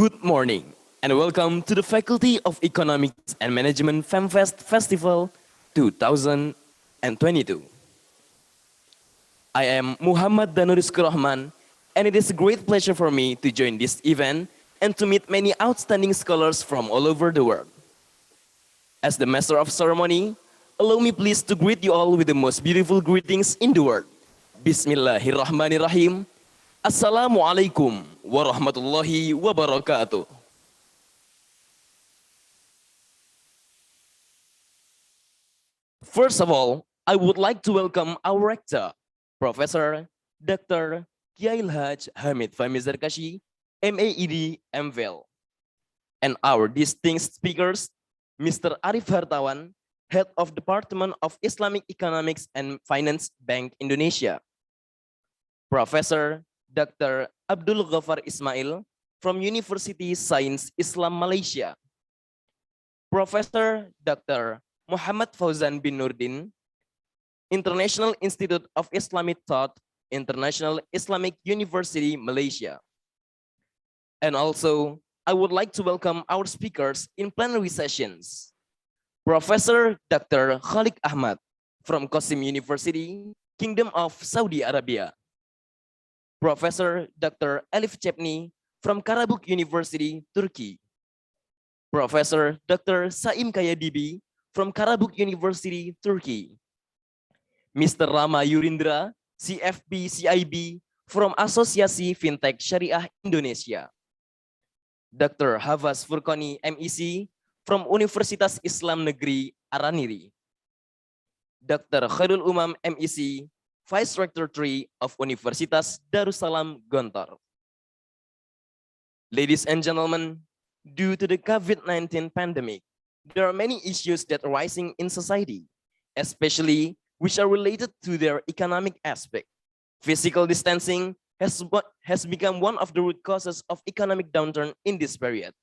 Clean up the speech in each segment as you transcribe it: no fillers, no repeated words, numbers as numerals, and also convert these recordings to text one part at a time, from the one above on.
Good morning and welcome to the Faculty of Economics and Management FEMFEST Festival 2022. I am Muhammad Danurizky Rahman and it is a great pleasure for me to join this event and to meet many outstanding scholars from all over the world. As the master of ceremony, allow me please to greet you all with the most beautiful greetings in the world. Bismillahirrahmanirrahim. Assalamualaikum warahmatullahi wabarakatuh. First of all, I would like to welcome our rector, Professor Dr. Kiai Haj Hamid Fahmi Zarkashi, MAED, MPhil, and our distinguished speakers, Mr. Arif Hartawan, Head of Department of Islamic Economics and Finance, Bank Indonesia, Professor Dr. Abdul Ghaffar Ismail from University Science Islam Malaysia, Professor Dr. Muhammad Fauzan bin Nurdin, International Institute of Islamic Thought, International Islamic University, Malaysia. And also, I would like to welcome our speakers in plenary sessions. Professor Dr. Khalik Ahmad from Qasim University, Kingdom of Saudi Arabia. Professor Dr. Elif Chepni from Karabük University, Turkey. Professor Dr. Saim Kayadibi from Karabük University, Turkey. Mr. Rama Yurindra, CFP CIB from Asosiasi Fintech Syariah Indonesia. Dr. Hafaz Furqani MEC from Universitas Islam Negeri Araniri. Dr. Khairul Umam MEC, Vice Rector 3 of Universitas Darussalam Gontor. Ladies and gentlemen, due to the COVID-19 pandemic, there are many issues that are rising in society, especially which are related to their economic aspect. Physical distancing has become one of the root causes of economic downturn in this period.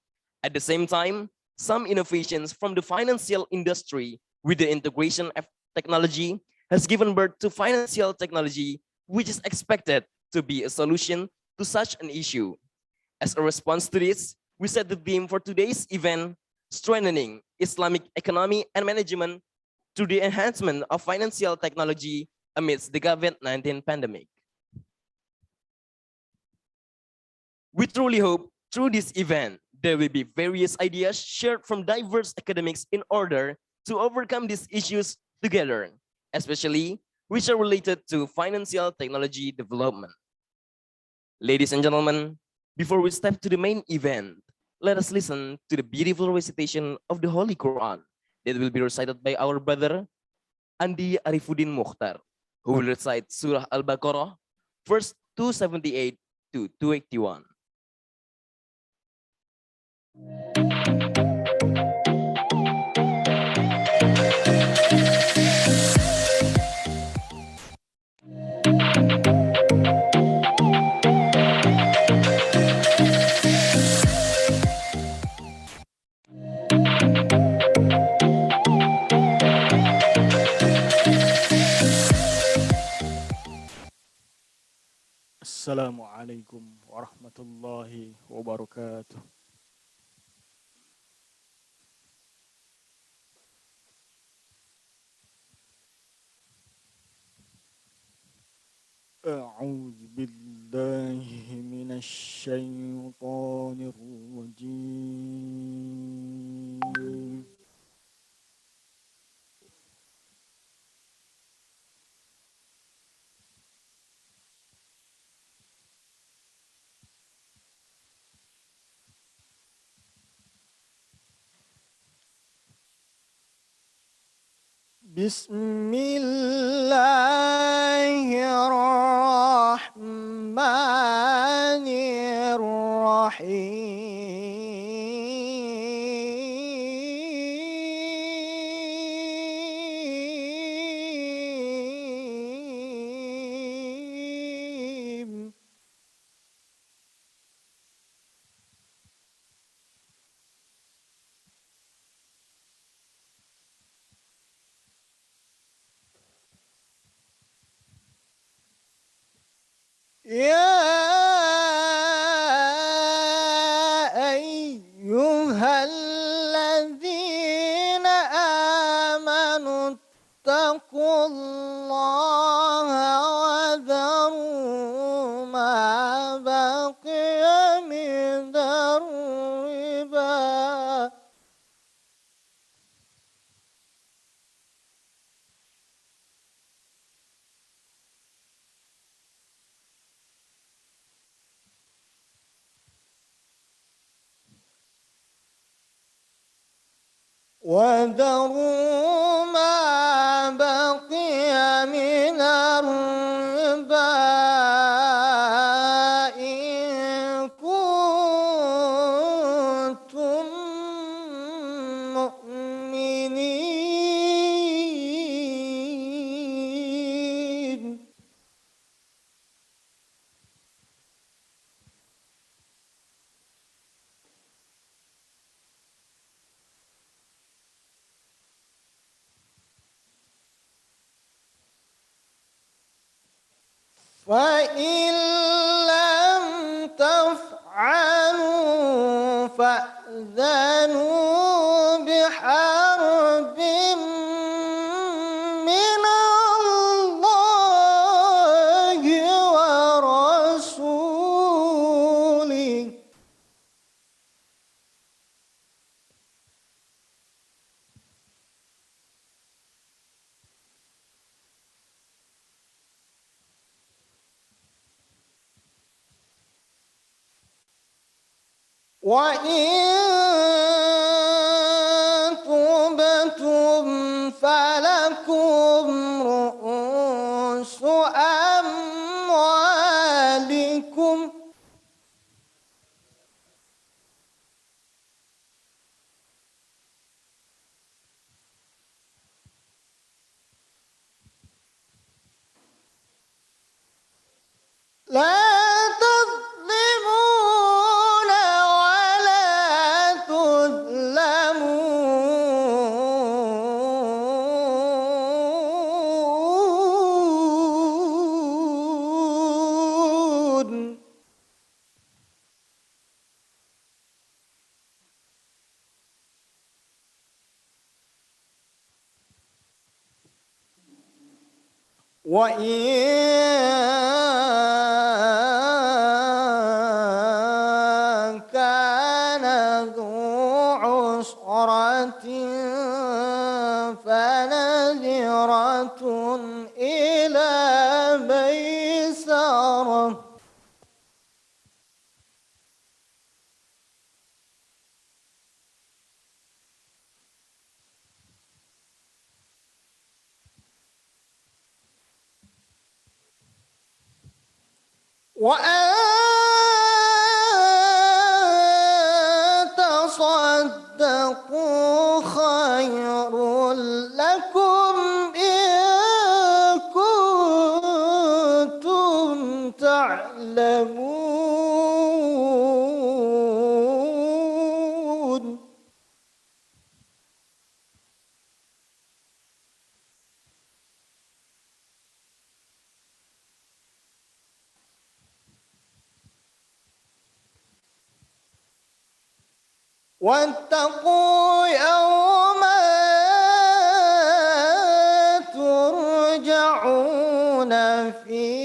At the same time, some innovations from the financial industry with the integration of technology has given birth to financial technology, which is expected to be a solution to such an issue. As a response to this, we set the theme for today's event, strengthening Islamic economy and management through the enhancement of financial technology amidst the COVID-19 pandemic. We truly hope through this event, there will be various ideas shared from diverse academics in order to overcome these issues together, especially which are related to financial technology development. Ladies and gentlemen, before we step to the main event, let us listen to the beautiful recitation of the Holy Quran that will be recited by our brother Andi Arifuddin Mukhtar, who will recite Surah Al-Baqarah, verse 278 to 281. Assalamualaikum warahmatullahi wabarakatuh. A'udzu billahi minasy syaithanir rajim. Bismillahirrahmanirrahim. يا وذروا ما بقي من الربا إن كنتم مؤمنين. فإن لم تفعلوا فأذنوا بحرب من الله ورسوله. وإن تبتم فلكم رؤوس أموالكم لا تظلمون ولا تظلمون. وإن كان ذو عسرة فنذرة إلى ميسرة. وأن تصدقوا خير لكم إن كنتم تعلمون. واتقوا يوما ترجعون فيه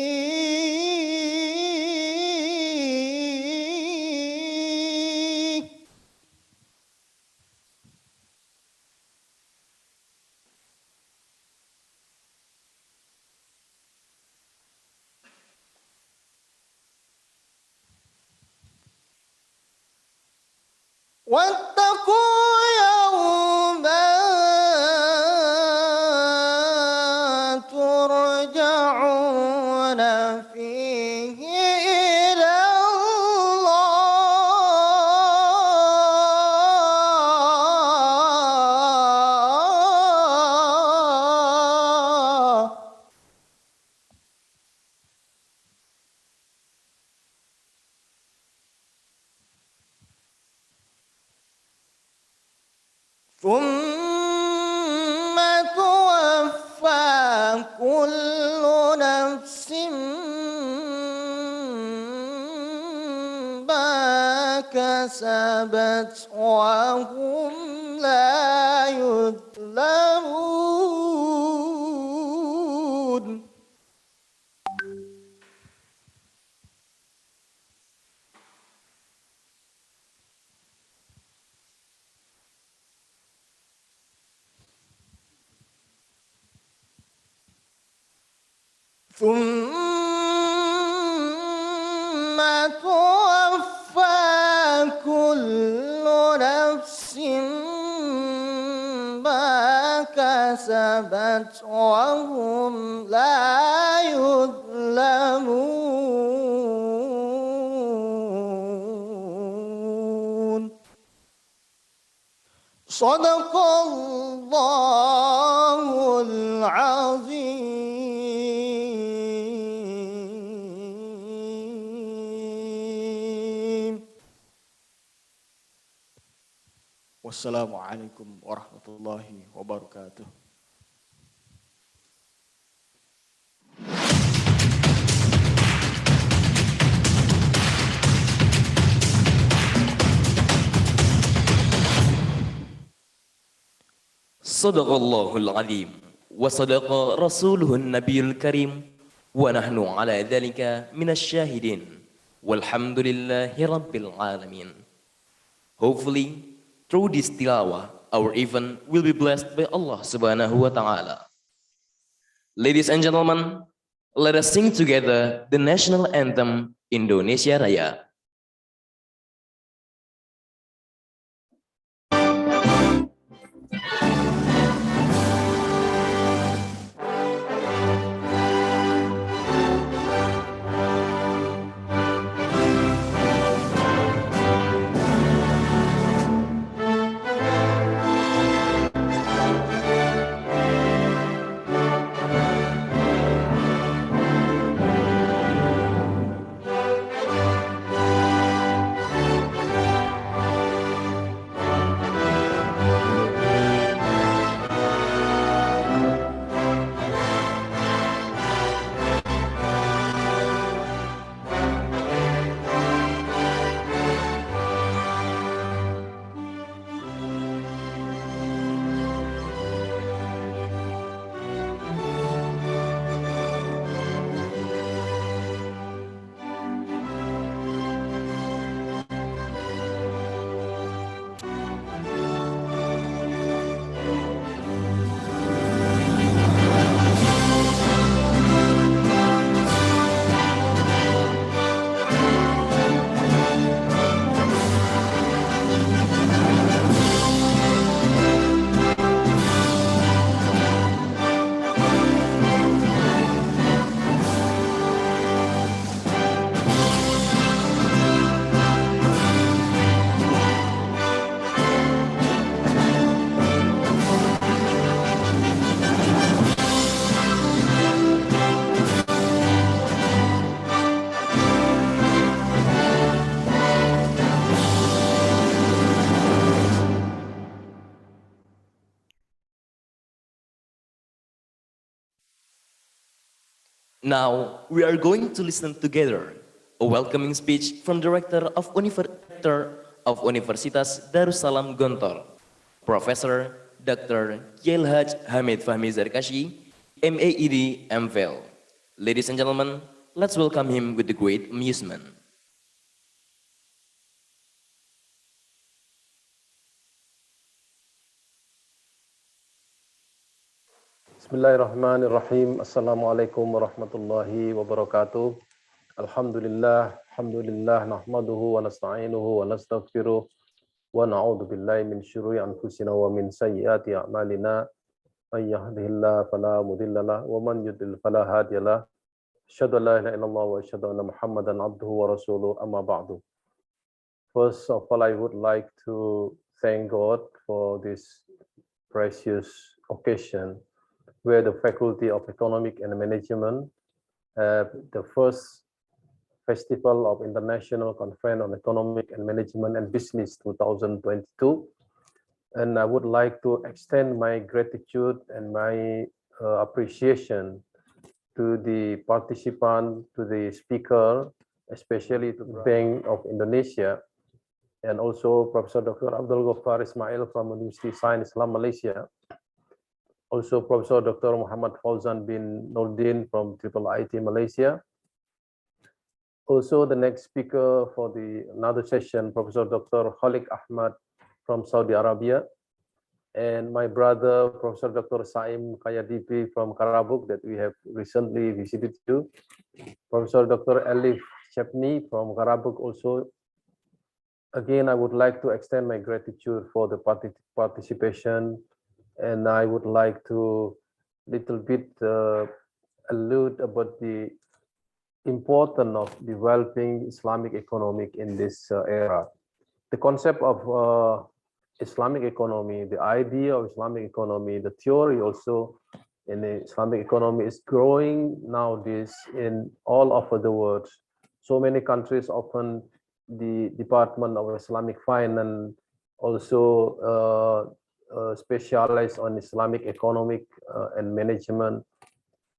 واتقوا يوما ترجعون فيه إلى الله. ثم توفى كل نفس ما كسبت وهم لا يظلمون. ثم توفى كل نفس كسبت وهم لا يظلمون صدق الله العظيم. Wassalamualaikum warahmatullahi wabarakatuh. Sadaqallahul Azim wa sadaqa rasuluhun nabiyul karim wa nahnu ala dhalika minasyahidin walhamdulillahi rabbil alamin. Hopefully, through this tilawah, our event will be blessed by Allah subhanahu wa ta'ala. Ladies and gentlemen, let us sing together the national anthem Indonesia Raya. Now, we are going to listen together a welcoming speech from Director of Universitas Darussalam Gontor, Professor Dr. Kiai Haj Hamid Fahmi Zarkashi, MAED MPhil. Ladies and gentlemen, let's welcome him with the great amusement. Bismillahirrahmanirrahim. Assalamualaikum warahmatullahi wabarakatuh. Alhamdulillah, nahmaduhu wa nasta'inuhu wa nastaghfiruh wa na'udzu billahi min syururi anfusina wa min sayyiati a'malina. May yahdihillahu fala mudhillalah wa man yudlil fala hadiyalah. Asyhadu an la ilaha illallah wa asyhadu anna Muhammadan abduhu wa rasuluh, amma ba'du. First of all, I would like to thank God for this precious occasion where the Faculty of Economic and Management have the first Festival of International Conference on Economic and Management and Business 2022. And I would like to extend my gratitude and my appreciation to the participant, to the speaker, especially to the Bank of Indonesia, and also Professor Dr. Abdul Ghaffar Ismail from University of Science Islam Malaysia. Also, Professor Dr. Muhammad Fauzan bin Nordin from IIIT Malaysia. Also, the next speaker for another session, Professor Dr. Khalik Ahmad from Saudi Arabia, and my brother, Professor Dr. Saim Kayadipi from Karabuk that we have recently visited you. Professor Dr. Elif Chepni from Karabuk also. Again, I would like to extend my gratitude for the participation and I would like to little bit allude about the importance of developing Islamic economic in this era. The concept of Islamic economy, the idea of Islamic economy, the theory also in the Islamic economy is growing nowadays in all over the world. So many countries open the Department of Islamic Finance, also specialized on Islamic economic and management.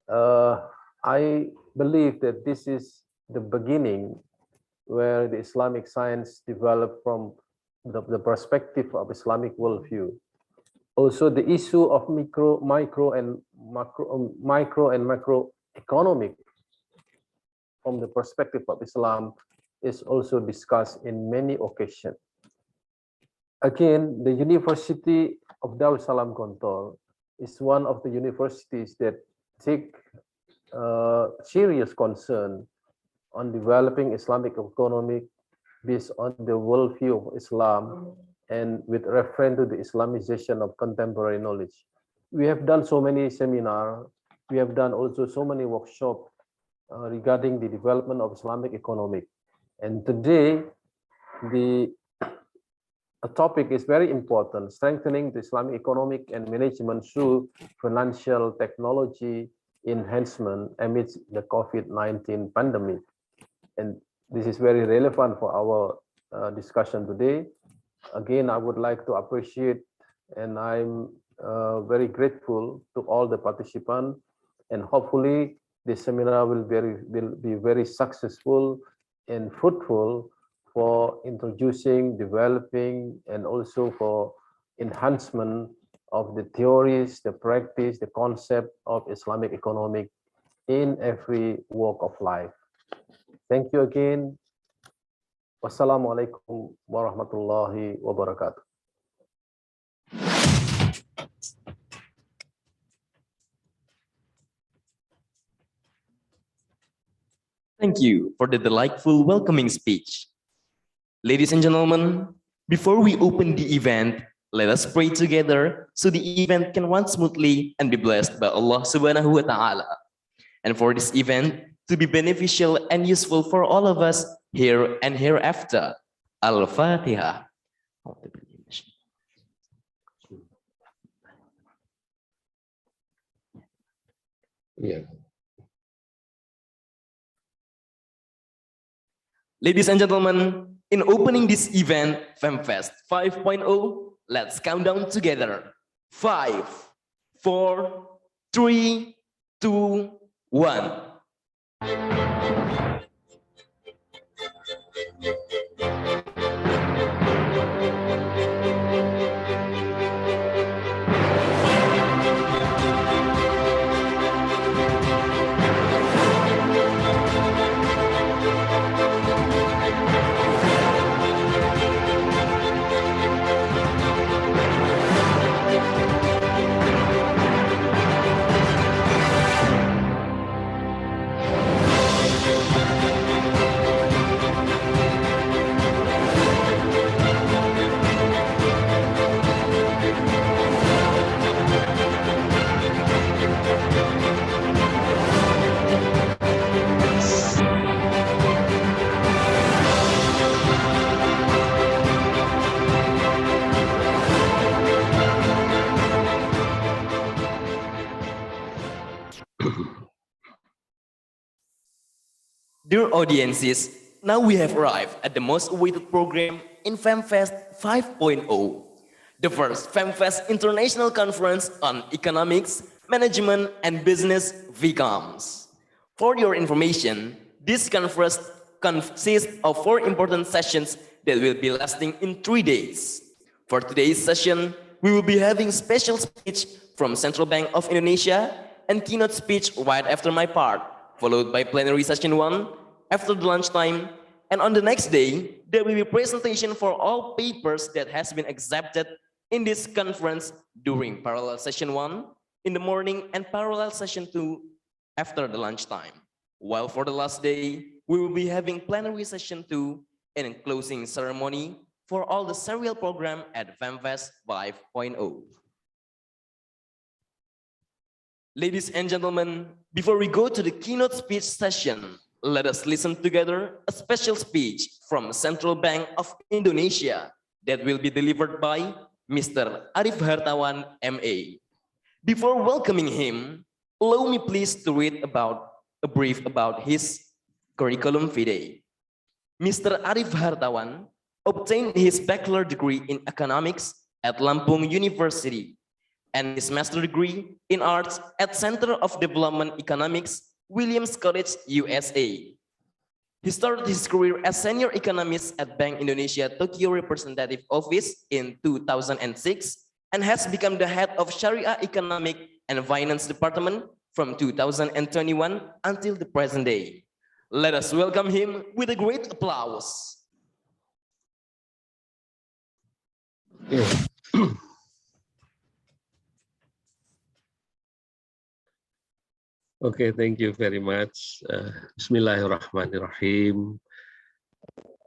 I believe that this is the beginning where the Islamic science developed from the perspective of Islamic worldview. Also, the issue of micro and macro economic from the perspective of Islam is also discussed in many occasions. Again, the University of Darussalam Gontor is one of the universities that take serious concern on developing Islamic economic based on the worldview of Islam and with reference to the Islamization of contemporary knowledge. We have done so many seminars. We have done also so many workshops regarding the development of Islamic economic. And today, the topic is very important, strengthening the Islamic economic and management through financial technology enhancement amidst the COVID-19 pandemic. And this is very relevant for our discussion today. Again, I would like to appreciate, and I'm very grateful to all the participants, and hopefully this seminar will be very successful and fruitful for introducing, developing, and also for enhancement of the theories, the practice, the concept of Islamic economic in every walk of life. Thank you again. Wassalamualaikum warahmatullahi wabarakatuh. Thank you for the delightful welcoming speech. Ladies and gentlemen, before we open the event, let us pray together so the event can run smoothly and be blessed by Allah Subhanahu wa Ta'ala. And for this event to be beneficial and useful for all of us here and hereafter. Al-Fatiha. Yeah. Ladies and gentlemen, in opening this event, FEMFEST 5.0, let's count down together. 5, 4, 3, 2, 1. Dear audiences, now we have arrived at the most awaited program in FEMFEST 5.0, the first FEMFEST International Conference on Economics, Management and Business VCOMs. For your information, this conference consists of 4 important sessions that will be lasting in 3 days. For today's session, we will be having special speech from Central Bank of Indonesia and keynote speech right after my part, followed by plenary session 1 after the lunchtime. And on the next day, there will be presentation for all papers that has been accepted in this conference during parallel session 1 in the morning and parallel session 2 after the lunchtime. While for the last day, we will be having plenary session 2 and a closing ceremony for all the serial program at FEMFEST 5.0. Ladies and gentlemen, before we go to the keynote speech session, let us listen together a special speech from Central Bank of Indonesia that will be delivered by Mr. Arif Hartawan, MA. Before welcoming him, allow me please to read a brief about his curriculum vitae. Mr. Arif Hartawan obtained his bachelor degree in economics at Lampung University and his master degree in arts at Center of Development Economics, Williams College, USA. He started his career as senior economist at Bank Indonesia Tokyo Representative Office in 2006 and has become the head of Sharia Economic and Finance Department from 2021 until the present day. Let us welcome him with a great applause. Okay, thank you very much. Bismillahirrahmanirrahim.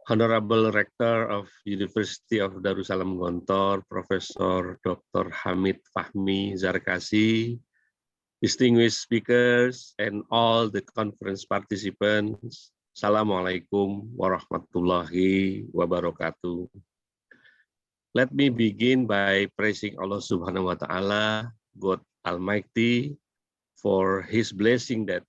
Honorable Rector of University of Darussalam Gontor, Professor Dr. Hamid Fahmi Zarkasi, distinguished speakers, and all the conference participants, Assalamualaikum warahmatullahi wabarakatuh. Let me begin by praising Allah Subhanahu wa Ta'ala, God Almighty, for His blessing that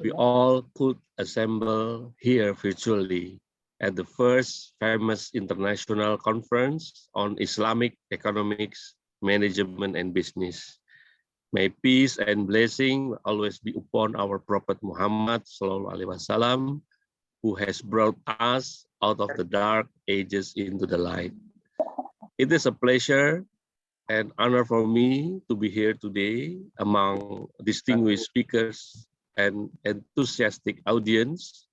we all could assemble here virtually at the first famous international conference on Islamic economics, management, and business. May peace and blessing always be upon our Prophet Muhammad SAW, who has brought us out of the dark ages into the light. It is a pleasure and honor for me to be here today among distinguished speakers and enthusiastic audience.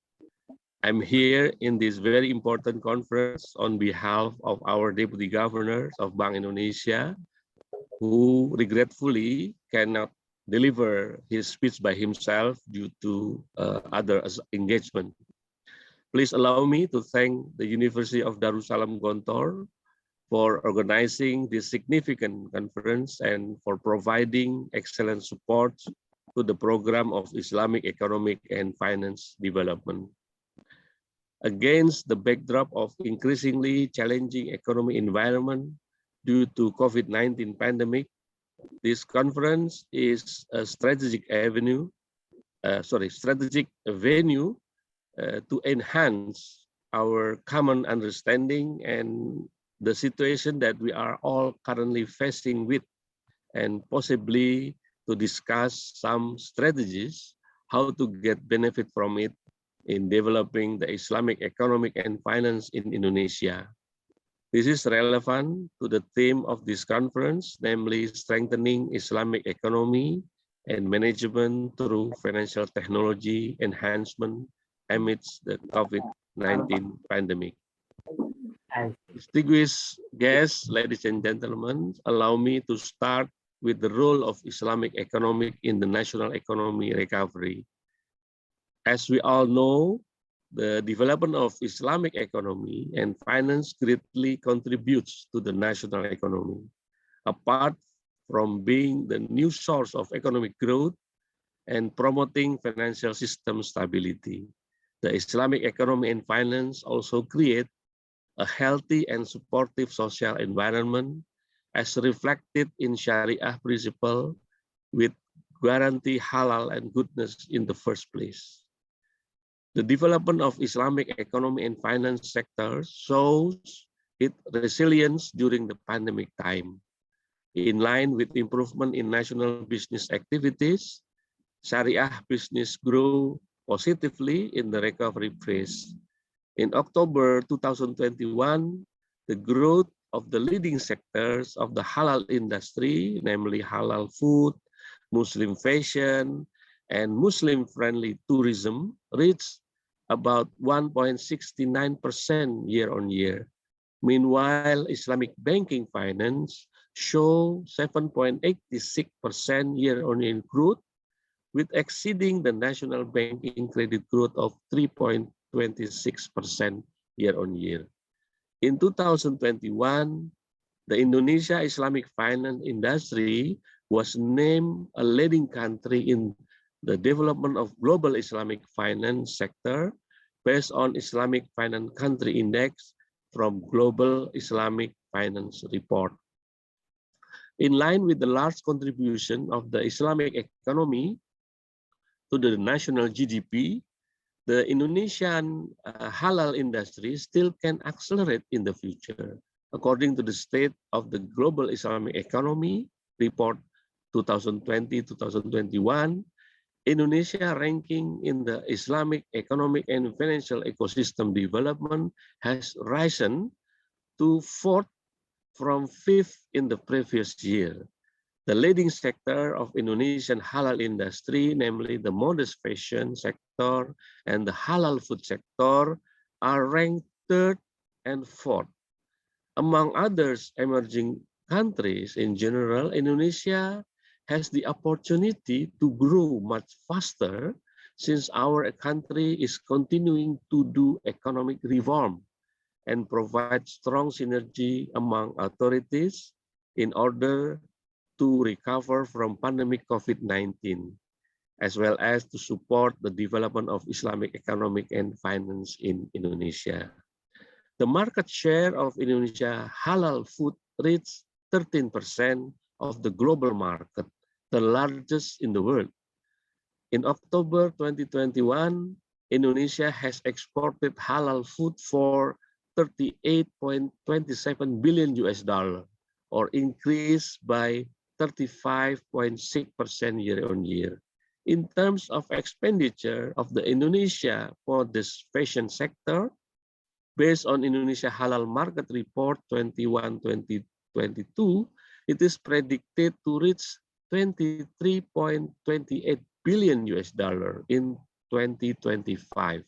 I'm here in this very important conference on behalf of our Deputy Governors of Bank Indonesia, who regretfully cannot deliver his speech by himself due to other engagement. Please allow me to thank the University of Darussalam Gontor for organizing this significant conference and for providing excellent support to the program of Islamic economic and finance development. Against the backdrop of increasingly challenging economic environment due to COVID-19 pandemic, this conference is a strategic venue to enhance our common understanding and the situation that we are all currently facing with, and possibly to discuss some strategies how to get benefit from it in developing the Islamic economic and finance in Indonesia. This is relevant to the theme of this conference, namely strengthening Islamic economy and management through financial technology enhancement amidst the COVID-19 pandemic. Distinguished guests, ladies and gentlemen, allow me to start with the role of Islamic economic in the national economy recovery. As we all know, the development of Islamic economy and finance greatly contributes to the national economy. Apart from being the new source of economic growth and promoting financial system stability, the Islamic economy and finance also create a healthy and supportive social environment as reflected in Sharia principle with guarantee halal and goodness in the first place. The development of Islamic economy and finance sector shows its resilience during the pandemic time. In line with improvement in national business activities, Sharia business grew positively in the recovery phase. In October 2021, the growth of the leading sectors of the halal industry, namely halal food, Muslim fashion, and Muslim-friendly tourism, reached about 1.69% year-on-year. Meanwhile, Islamic banking finance show 7.86% year-on-year growth, with exceeding the national banking credit growth of 3.26% year-on-year. In 2021, the Indonesia Islamic finance industry was named a leading country in the development of global Islamic finance sector based on Islamic Finance Country Index from Global Islamic Finance Report. In line with the large contribution of the Islamic economy to the national GDP, the Indonesian halal industry still can accelerate in the future. According to the State of the Global Islamic Economy Report 2020-2021, Indonesia ranking in the Islamic economic and financial ecosystem development has risen to 4th from 5th in the previous year. The leading sector of Indonesian halal industry, namely the modest fashion sector and the halal food sector, are ranked 3rd and 4th. Among others emerging countries in general, Indonesia has the opportunity to grow much faster since our country is continuing to do economic reform and provide strong synergy among authorities in order to recover from pandemic COVID-19, as well as to support the development of Islamic economic and finance in Indonesia. The market share of Indonesia halal food reached 13% of the global market, the largest in the world. In October 2021, Indonesia has exported halal food for $38.27 billion or increased by 35.6% year-on-year. In terms of expenditure of the Indonesia for this fashion sector, based on Indonesia Halal Market Report 21-2022, it is predicted to reach $23.28 billion in 2025.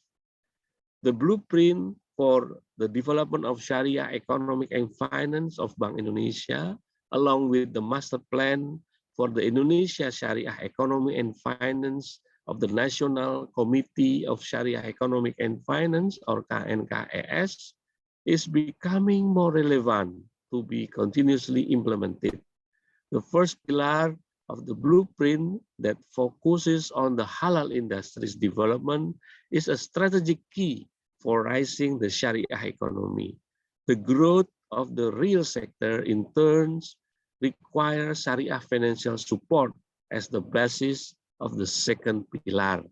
The blueprint for the development of Sharia economic and finance of Bank Indonesia, along with the master plan for the Indonesia Sharia economy and finance of the National Committee of Sharia Economic and Finance, or KNKES, is becoming more relevant to be continuously implemented. The first pillar of the blueprint that focuses on the halal industry's development is a strategic key for rising the Sharia economy. The growth of the real sector in turn requires Sharia financial support as the basis of the second pillar.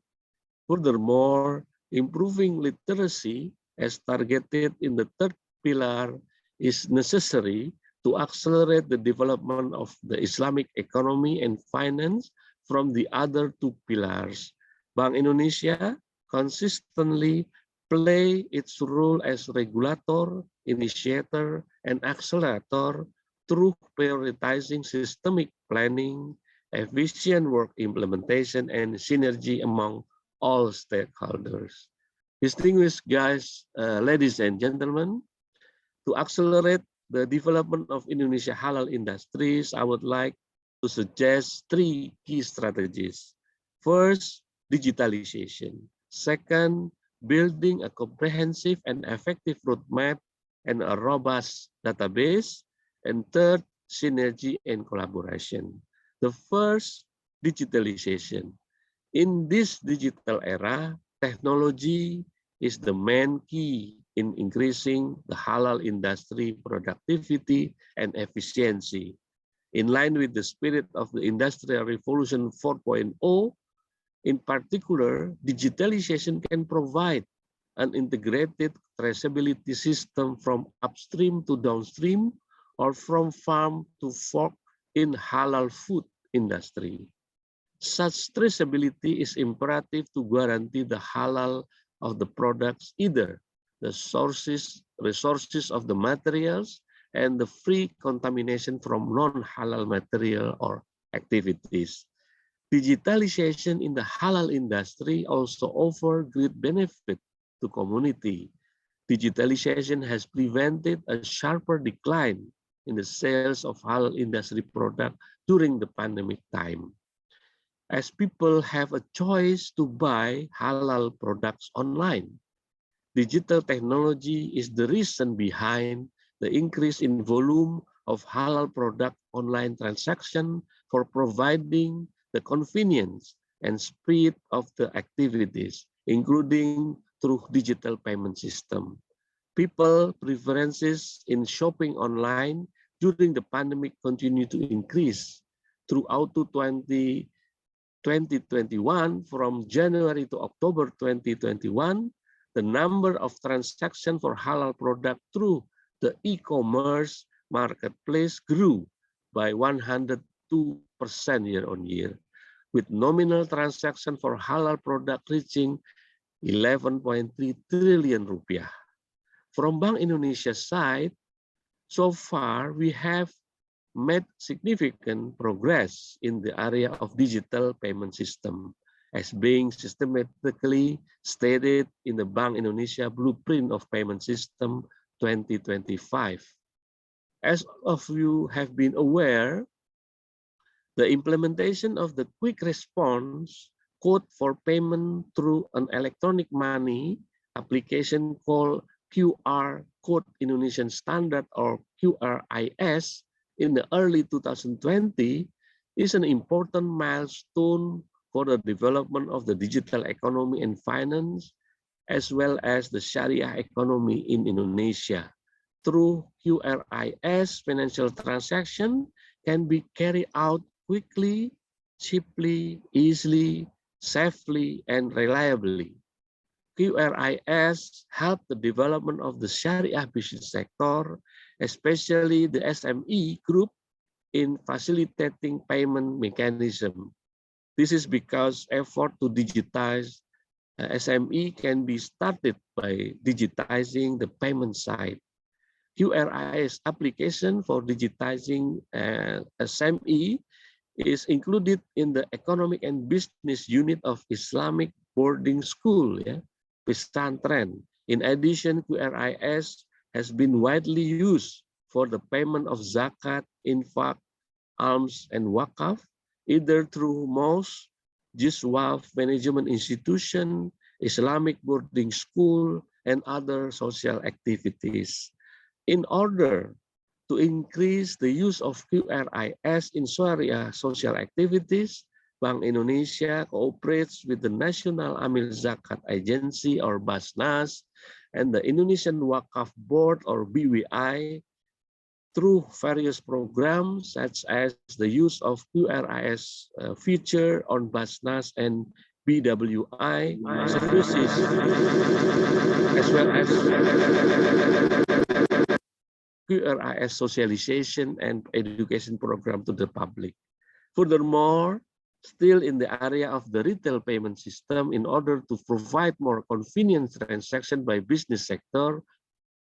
Furthermore, improving literacy as targeted in the third pillar is necessary to accelerate the development of the Islamic economy and finance from the other two pillars. Bank Indonesia consistently play its role as regulator, initiator, and accelerator through prioritizing systemic planning, efficient work implementation, and synergy among all stakeholders. Distinguished guys, ladies and gentlemen, to accelerate the development of Indonesia halal industries, I would like to suggest 3 key strategies. First, digitalization. Second, building a comprehensive and effective roadmap and a robust database. And third, synergy and collaboration. The first, digitalization. In this digital era, technology is the main key in increasing the halal industry productivity and efficiency. In line with the spirit of the Industrial Revolution 4.0, in particular, digitalization can provide an integrated traceability system from upstream to downstream or from farm to fork in halal food industry. Such traceability is imperative to guarantee the halal of the products, either the resources of the materials and the free contamination from non-halal material or activities. Digitalization in the halal industry also offers great benefit to community. Digitalization has prevented a sharper decline in the sales of halal industry product during the pandemic time. As people have a choice to buy halal products online, digital technology is the reason behind the increase in volume of halal product online transaction for providing the convenience and speed of the activities, including through digital payment system. People preferences in shopping online during the pandemic continue to increase throughout 2021. From January to October 2021, the number of transactions for halal product through the e-commerce marketplace grew by 102% year-on-year, with nominal transaction for halal product reaching 11.3 trillion rupiah. From Bank Indonesia's side, so far we have made significant progress in the area of digital payment system, as being systematically stated in the Bank Indonesia Blueprint of Payment System 2025. As of you have been aware, the implementation of the quick response code for payment through an electronic money application called QR Code Indonesian Standard or QRIS in the early 2020 is an important milestone for the development of the digital economy and finance, as well as the Sharia economy in Indonesia. Through QRIS, financial transaction can be carried out quickly, cheaply, easily, safely, and reliably. QRIS helped the development of the Sharia business sector, especially the SME group, in facilitating payment mechanism. This is because effort to digitize SME can be started by digitizing the payment side. QRIS application for digitizing SME is included in the Economic and Business Unit of Islamic Boarding School, pesantren. In addition, QRIS has been widely used for the payment of zakat, infak, alms, and wakaf, either through mosque, Jiswaf management institution, Islamic boarding school, and other social activities. In order to increase the use of QRIS in Sharia social activities, Bank Indonesia cooperates with the National Amil Zakat Agency or Basnas and the Indonesian Wakaf Board or BWI through various programs such as the use of QRIS feature on Basnas and BWI services, as well as QRIS socialization and education program to the public. Furthermore, still in the area of the retail payment system, in order to provide more convenient transaction by business sector,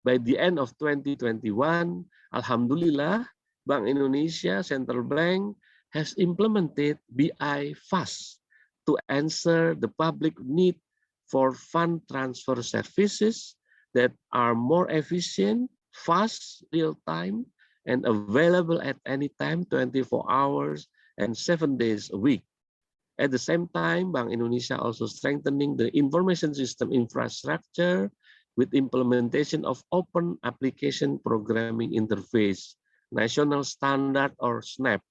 by the end of 2021, Alhamdulillah, Bank Indonesia Central Bank has implemented BI Fast to answer the public need for fund transfer services that are more efficient, fast, real-time, and available at any time, 24 hours and 7 days a week. At the same time, Bank Indonesia also strengthening the information system infrastructure with implementation of open application programming interface, national standard or SNAP,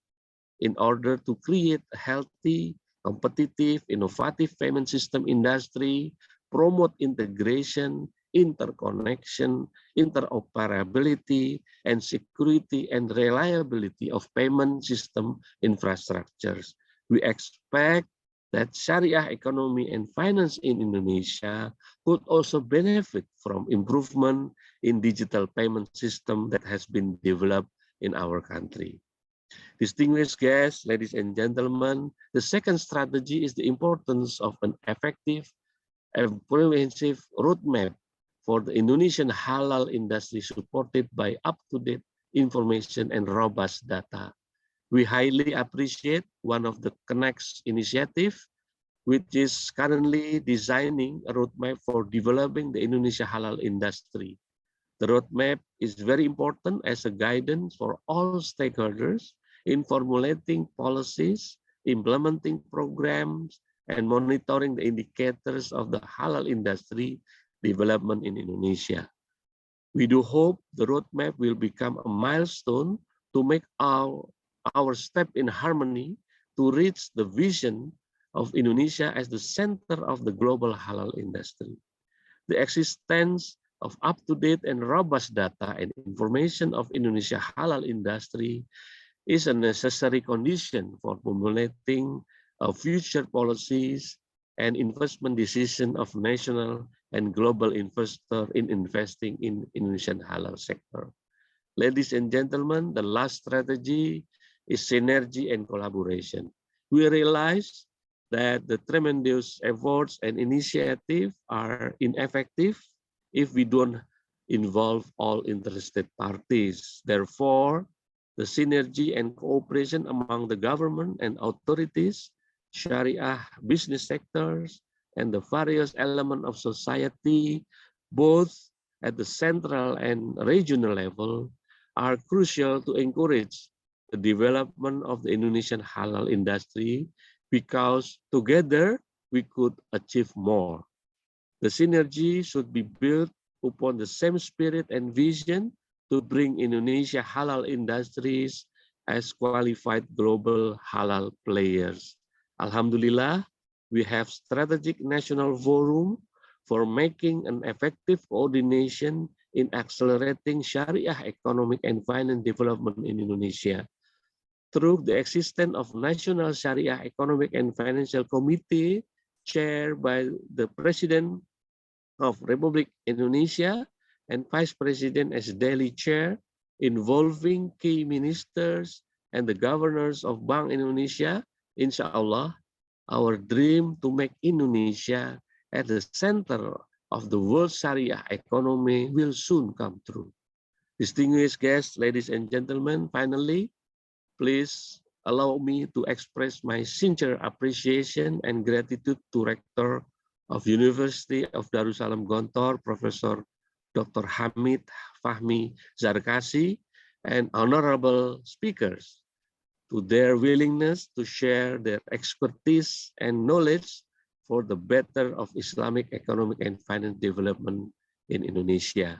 in order to create a healthy, competitive, innovative payment system industry, promote integration, interconnection, interoperability, and security and reliability of payment system infrastructures. We expect that Sharia economy and finance in Indonesia could also benefit from improvement in digital payment system that has been developed in our country. Distinguished guests, ladies and gentlemen, the second strategy is the importance of an effective and comprehensive roadmap for the Indonesian halal industry supported by up-to-date information and robust data. We highly appreciate one of the Connects initiative, which is currently designing a roadmap for developing the Indonesia halal industry. The roadmap is very important as a guidance for all stakeholders in formulating policies, implementing programs, and monitoring the indicators of the halal industry development in Indonesia. We do hope the roadmap will become a milestone to make our step in harmony to reach the vision of Indonesia as the center of the global halal industry. The existence of up-to-date and robust data and information of Indonesia halal industry is a necessary condition for formulating future policies and investment decision of national and global investor in investing in Indonesian halal sector. Ladies and gentlemen, the last strategy is synergy and collaboration. We realize that the tremendous efforts and initiatives are ineffective if we don't involve all interested parties. Therefore, the synergy and cooperation among the government and authorities, Sharia business sectors, and the various elements of society, both at the central and regional level, are crucial to encourage the development of the Indonesian halal industry, because together we could achieve more. The synergy should be built upon the same spirit and vision to bring Indonesia halal industries as qualified global halal players. Alhamdulillah, we have strategic national forum for making an effective coordination in accelerating Sharia economic and finance development in Indonesia. Through the existence of National Sharia Economic and Financial Committee, chaired by the President of Republic Indonesia and Vice President as daily chair, involving key ministers and the governors of Bank Indonesia, inshallah, our dream to make Indonesia at the center of the world Sharia economy will soon come true. Distinguished guests, ladies and gentlemen, finally, please allow me to express my sincere appreciation and gratitude to Rector of University of Darussalam Gontor, Professor Dr. Hamid Fahmi Zarkasi, and honorable speakers to their willingness to share their expertise and knowledge for the better of Islamic economic and finance development in Indonesia.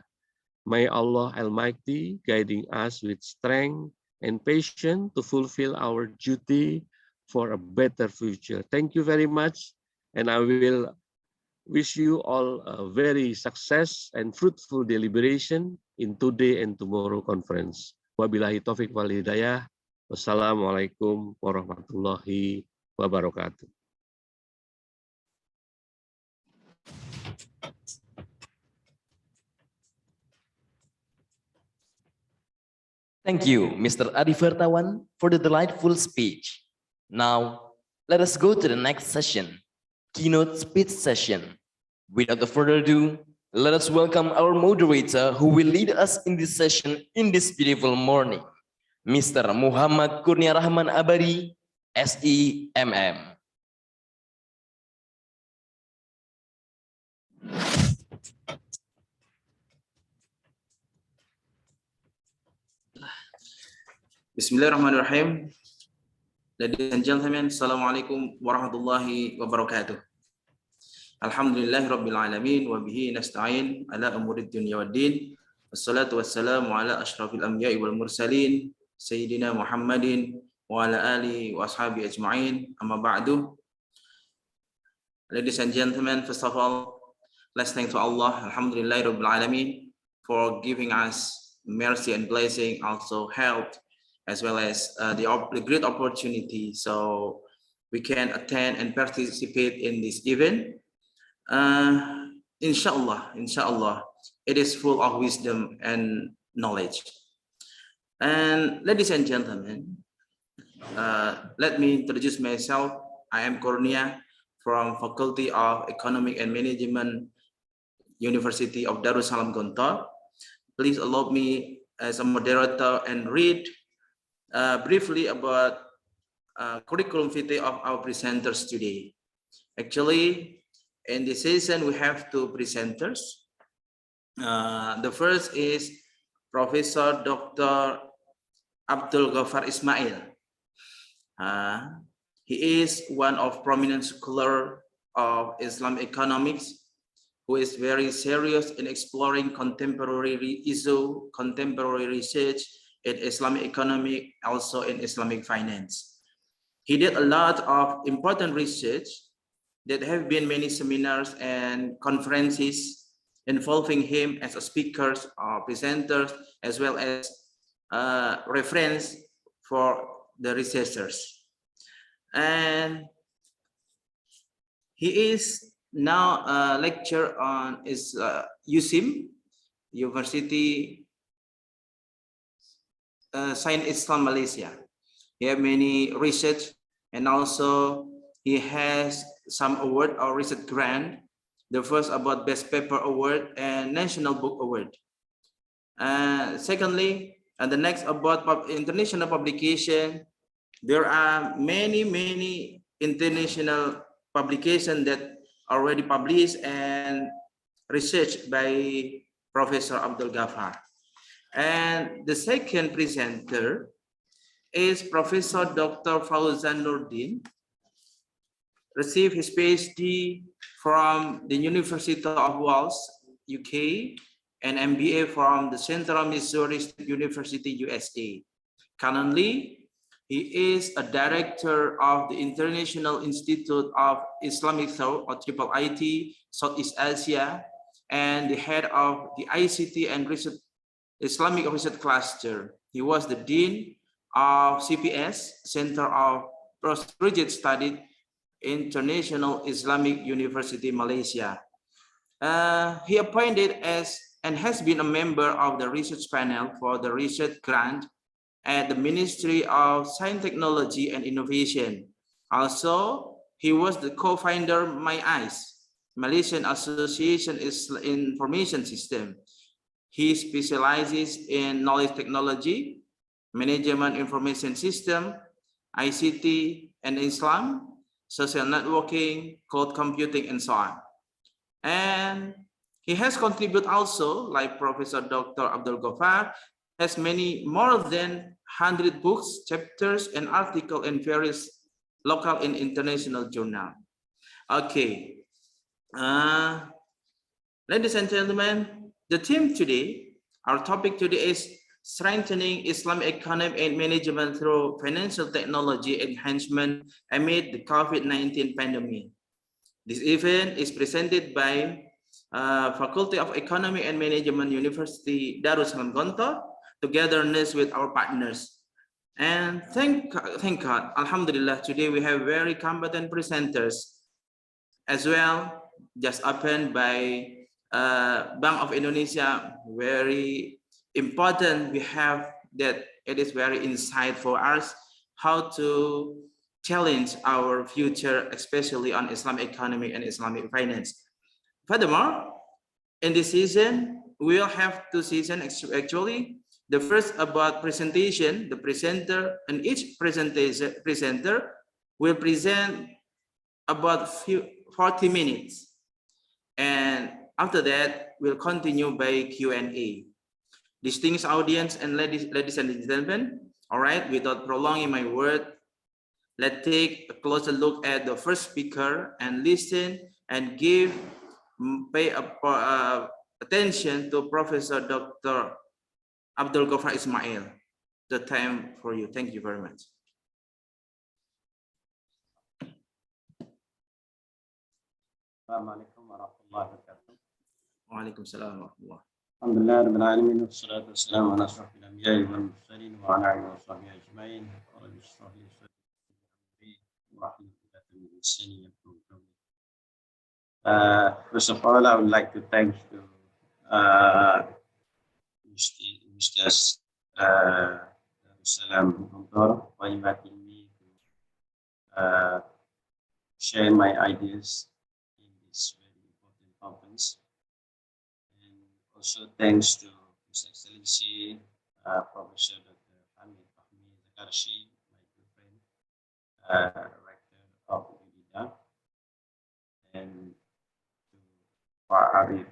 May Allah Almighty guiding us with strength and patience to fulfill our duty for a better future. Thank you very much, and I will wish you all a very success and fruitful deliberation in today and tomorrow conference. Wabillahi taufiq wal hidayah. Wassalamualaikum warahmatullahi wabarakatuh. Thank you, Mr. Adi Vertawan, for the delightful speech. Now, let us go to the next session, keynote speech session. Without further ado, let us welcome our moderator who will lead us in this session in this beautiful morning, Mr. Muhammad Kurnia Rahman Abari, SEMM. Bismillahirrahmanirrahim. Ladies and gentlemen, Assalamualaikum warahmatullahi wabarakatuh. Alhamdulillahi rabbil alamin wa bihi nasta'in ala umurid dunya waddin. Wassalatu wassalamu ala ashrafil anbiya'i wal mursalin sayyidina Muhammadin wa ala alihi wa ashabihi ajma'in. Amma ba'du. Ladies and gentlemen, first of all, let's thank to Allah, alhamdulillahi rabbil alamin, for giving us mercy and blessing, also health, as well as the great opportunity so we can attend and participate in this event. Inshallah, it is full of wisdom and knowledge. And ladies and gentlemen, let me introduce myself. I am Kurnia from Faculty of Economic and Management, University of Darussalam Gontor. Please allow me as a moderator and read briefly about curriculum vitae of our presenters today. Actually, in this session we have two presenters. The first is Professor Dr. Abdul Ghaffar Ismail. He is one of prominent scholar of Islamic economics who is very serious in exploring contemporary issue, contemporary research in Islamic economy, also in Islamic finance. He did a lot of important research. There have been many seminars and conferences involving him as a speaker or presenters, as well as reference for the researchers. And he is now a lecturer on USIM, University Science Islam Malaysia. He has many research, and also he has some award or research grant. The first about Best Paper Award and National Book Award. Secondly, the next about international publication. There are many international publications that already published and researched by Professor Abdul Ghaffar. And the second presenter is Professor Dr. Fauzan Nurdin, received his PhD from the University of Wales, UK, and MBA from the Central Missouri State University, USA. Currently, he is a director of the International Institute of Islamic Thought, or IIT, Southeast Asia, and the head of the ICT and Islamic Research Cluster. He was the Dean of CPS, Center of Postgraduate Studies, International Islamic University, Malaysia. He appointed as and has been a member of the research panel for the research grant at the Ministry of Science, Technology and Innovation. Also, he was the co-founder of My Eyes, Malaysian Association Information System. He specializes in knowledge technology, management information system, ICT and Islam, social networking, cloud computing, and so on. And he has contributed also, like Professor Dr. Abdul Ghaffar, has many more than 100 books, chapters, and articles in various local and international journals. Okay, ladies and gentlemen, the theme today, our topic today is strengthening Islamic economy and management through financial technology enhancement amid the COVID-19 pandemic. This event is presented by Faculty of Economy and Management, University Darussalam Gontor, togetherness with our partners. And thank God, Alhamdulillah, today we have very competent presenters as well, just opened by Bank of Indonesia. Very important, we have that it is very insight for us how to challenge our future, especially on Islamic economy and Islamic finance. Furthermore, in this season, we will have two seasons actually. The first about presentation, the presenter, and each presenter will present about 40 minutes. And after that, we'll continue by Q&A. Distinguished audience and ladies and gentlemen, all right, without prolonging my word, let's take a closer look at the first speaker and listen and pay attention to Professor Dr. Abdul Ghaffar Ismail. The time for you. Thank you very much. Assalamualaikum warahmatullahi wabarakatuh. Waalaikumsalam warahmatullahi. Alhamdulillah rabbil alamin wassalatu wassalamu ala asyrafil anbiya'i wal mursalin wa ala alihi wa sahbihi ajma'in. Rabbi shrah li sadri wa hlul 'uqdatam min lisani yafqahu qawli. First of all, I would like to thank to Mr. Salam Gontor for inviting me to share my ideas in this very important conference. And also thanks to His Excellency Professor Dr. Hamid Fahmi Zakarshi, my good friend, Rector of unida, and to Pak Arif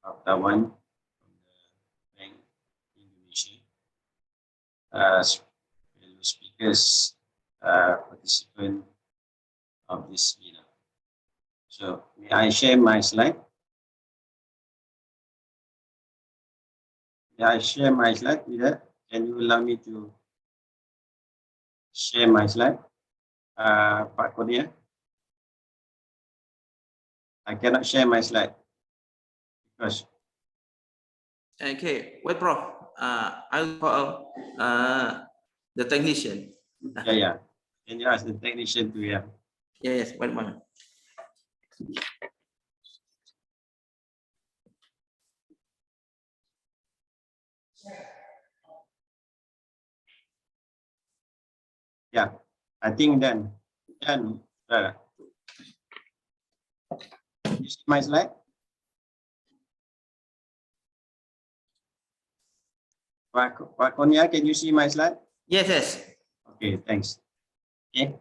Abdawan from the Bank Indonesia, fellow speakers, participants of this seminar. So may I share my slide? May I share my slide with that? Can you allow me to share my slide? Pak Kurnia? I cannot share my slide because Okay, wait, Prof. I'll call the technician. yeah. Can you ask the technician to Yes, wait a moment. Yeah, I think then, you see my slide? Pak Kurnia, can you see my slide? Yes, yes. Okay, thanks. Okay,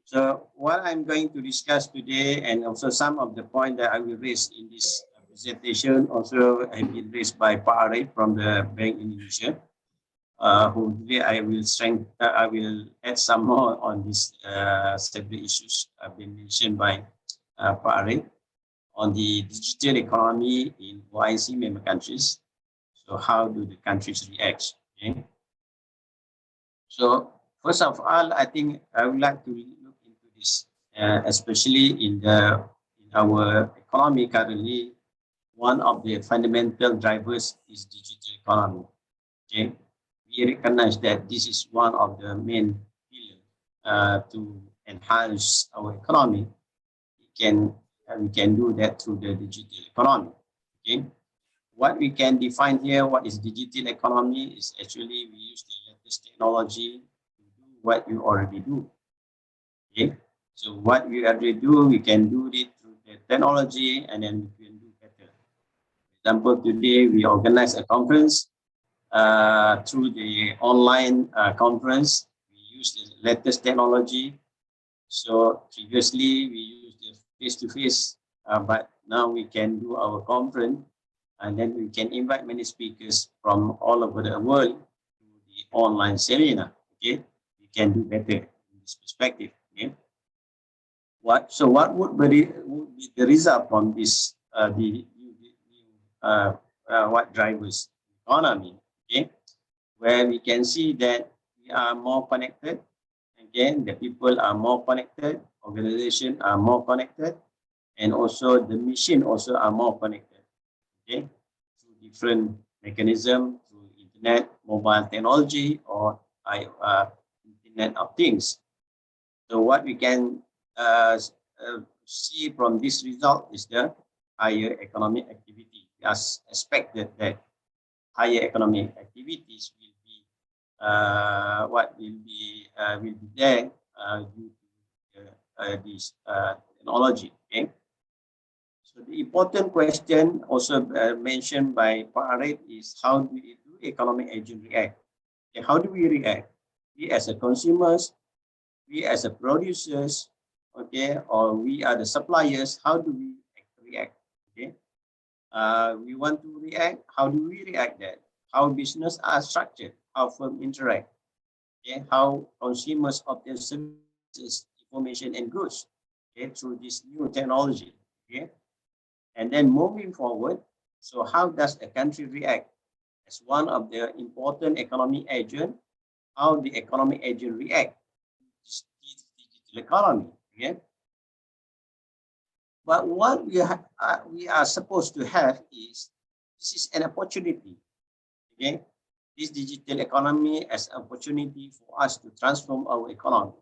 so what I'm going to discuss today, and also some of the point that I will raise in this presentation, also have been raised by Pak Arif from the Bank Indonesia. Who today I will add some more on this several issues have been mentioned by Pak Arif on the digital economy in OIC member countries. So how do the countries react? Okay. So first of all, I think I would like to look into this, especially in our economy currently. One of the fundamental drivers is digital economy. Okay, we recognize that this is one of the main pillars to enhance our economy. We can do that through the digital economy. Okay, what we can define here, what is digital economy, is actually we use the latest technology to do what we already do. Okay, so what we already do, we can do it through the technology, and then we can do better. For example, today we organize a conference through the online conference. We use the latest technology. So previously we used the face-to-face, but now we can do our conference, and then we can invite many speakers from all over the world to the online seminar. Okay, we can do better in this perspective. Okay, what would be the result from this? What drivers economy? Okay, where we can see that we are more connected. Again, the people are more connected, organizations are more connected, and also the machine also are more connected. Okay, through different mechanism, through internet, mobile technology, or Internet of Things. So what we can see from this result is the higher economic activity. We are expected that higher economic activities will be there due to this technology. Okay. So the important question also mentioned by Pak Arif is how do economic agents react? Okay, how do we react? We as a consumers, we as a producers, okay, or we are the suppliers. How do we react? Okay, we want to react. How do we react? That how business are structured, how firms interact, okay, how consumers obtain services, information, and goods, okay, through this new technology, okay. And then moving forward, so how does a country react as one of the important economic agent? How the economic agent react to this digital economy, okay. But what we are supposed to have is this is an opportunity, okay. This digital economy as an opportunity for us to transform our economy,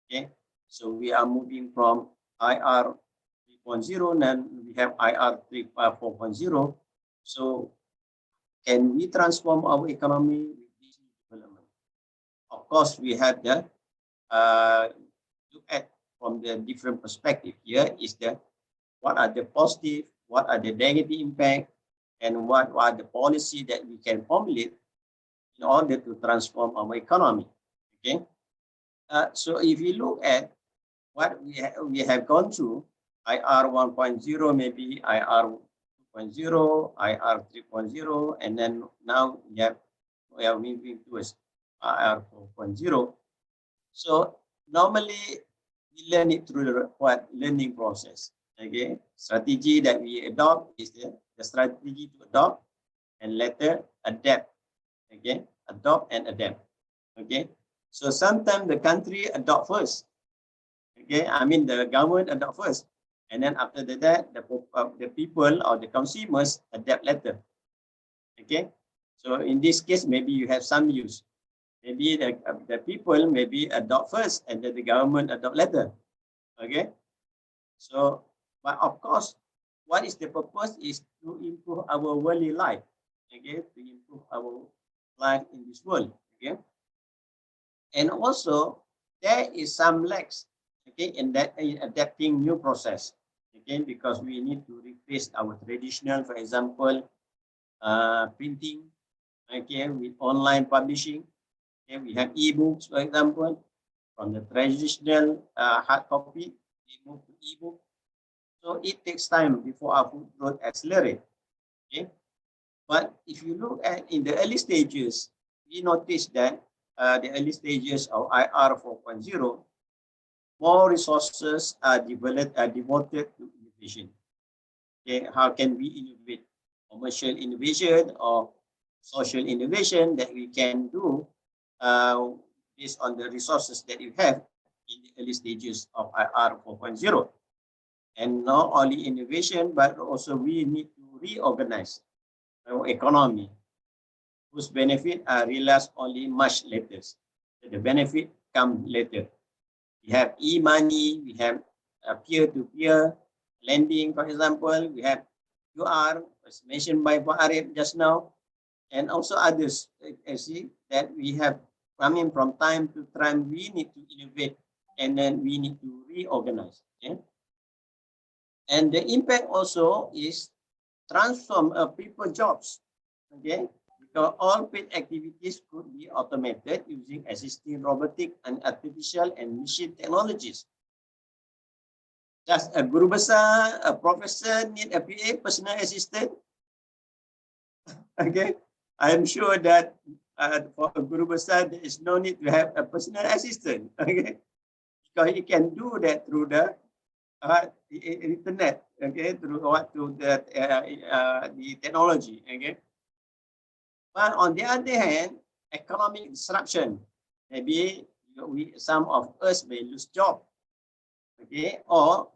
okay. So we are moving from IR 3.0, and we have IR 4.0. So can we transform our economy with this new development? Of course, we have the look at from the different perspective. Here is the what are the positive, what are the negative impact, and what are the policy that we can formulate in order to transform our economy. Okay. So if you look at what we have gone through, IR 1.0, maybe IR 2.0, IR 3.0, and then now we are moving towards IR 4.0. So normally we learn it through the learning process. Okay, strategy that we adopt is the strategy to adopt and later adapt. Okay, adopt and adapt. Okay, so sometimes the country adopt first. Okay, I mean the government adopt first, and then after that, the people or the consumers adapt later. Okay, so in this case, maybe you have some use. Maybe the people maybe adopt first, and then the government adopt later. Okay, so but of course, what is the purpose is to improve our worldly life. Okay, to improve our life in this world. Okay, and also there is some lacks. Okay, in that in adapting new process. Okay, because we need to replace our traditional, for example, printing. Okay, with online publishing. Okay, we have e-books, for example, from the traditional hard copy, we move to e-book. So it takes time before our growth accelerate. Okay, but if you look at in the early stages, we notice that the early stages of IR 4.0, more resources are devoted to innovation. Okay, how can we innovate? Commercial innovation or social innovation that we can do based on the resources that you have in the early stages of IR 4.0. And not only innovation, but also we need to reorganize our economy, whose benefit are realized only much later. So the benefit come later. We have e-money, we have peer-to-peer lending, for example, we have QR, as mentioned by Pak Arif just now, and also others. I see that we have coming from time to time, we need to innovate and then we need to reorganize. Okay? And the impact also is transform people jobs. Okay, because all paid activities could be automated using existing robotic and artificial and machine technologies. Does a guru besar, a professor need a PA, personal assistant? Okay, I'm sure that for a guru besar, there is no need to have a personal assistant. Okay, because he can do that through the internet. Okay, through the technology. Okay. But on the other hand, economic disruption, maybe some of us may lose job, okay, or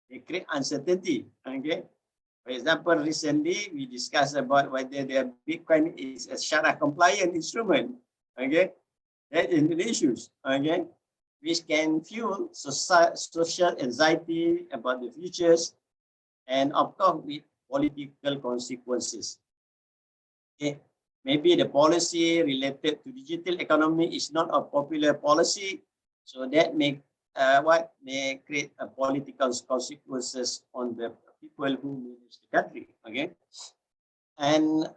they create uncertainty, okay. For example, recently we discussed about whether the Bitcoin is a Sharia compliant instrument, okay. That is the issues, okay, which can fuel social anxiety about the futures, and of course with political consequences. Okay. Maybe the policy related to digital economy is not a popular policy, so that may create a political consequences on the people who manage the country. Okay, and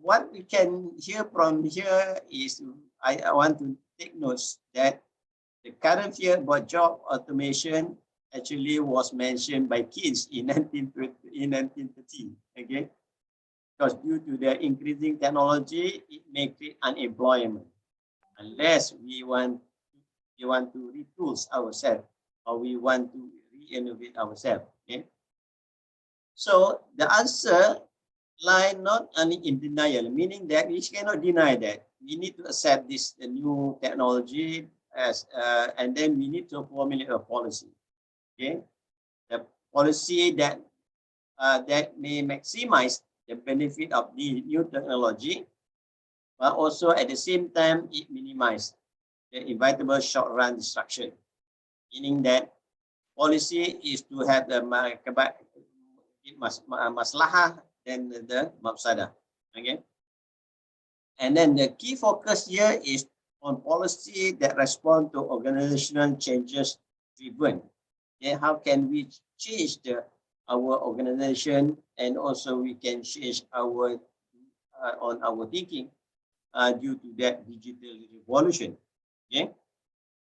what we can hear from here is I want to take notes that the current fear about job automation actually was mentioned by Keynes in 1930. Okay. Because due to the increasing technology, it may create unemployment unless we want to retool ourselves or we want to re-innovate ourselves. Okay. So the answer lie not only in denial, meaning that we cannot deny that we need to accept this new technology as and then we need to formulate a policy. Okay, the policy that that may maximize the benefit of the new technology, but also at the same time, it minimizes the inevitable short-run destruction, meaning that policy is to have the maslahah than the mafsadah. Okay, and then the key focus here is on policy that respond to organizational changes driven. Okay, how can we change our organization, and also we can change our on our thinking due to that digital revolution. Okay,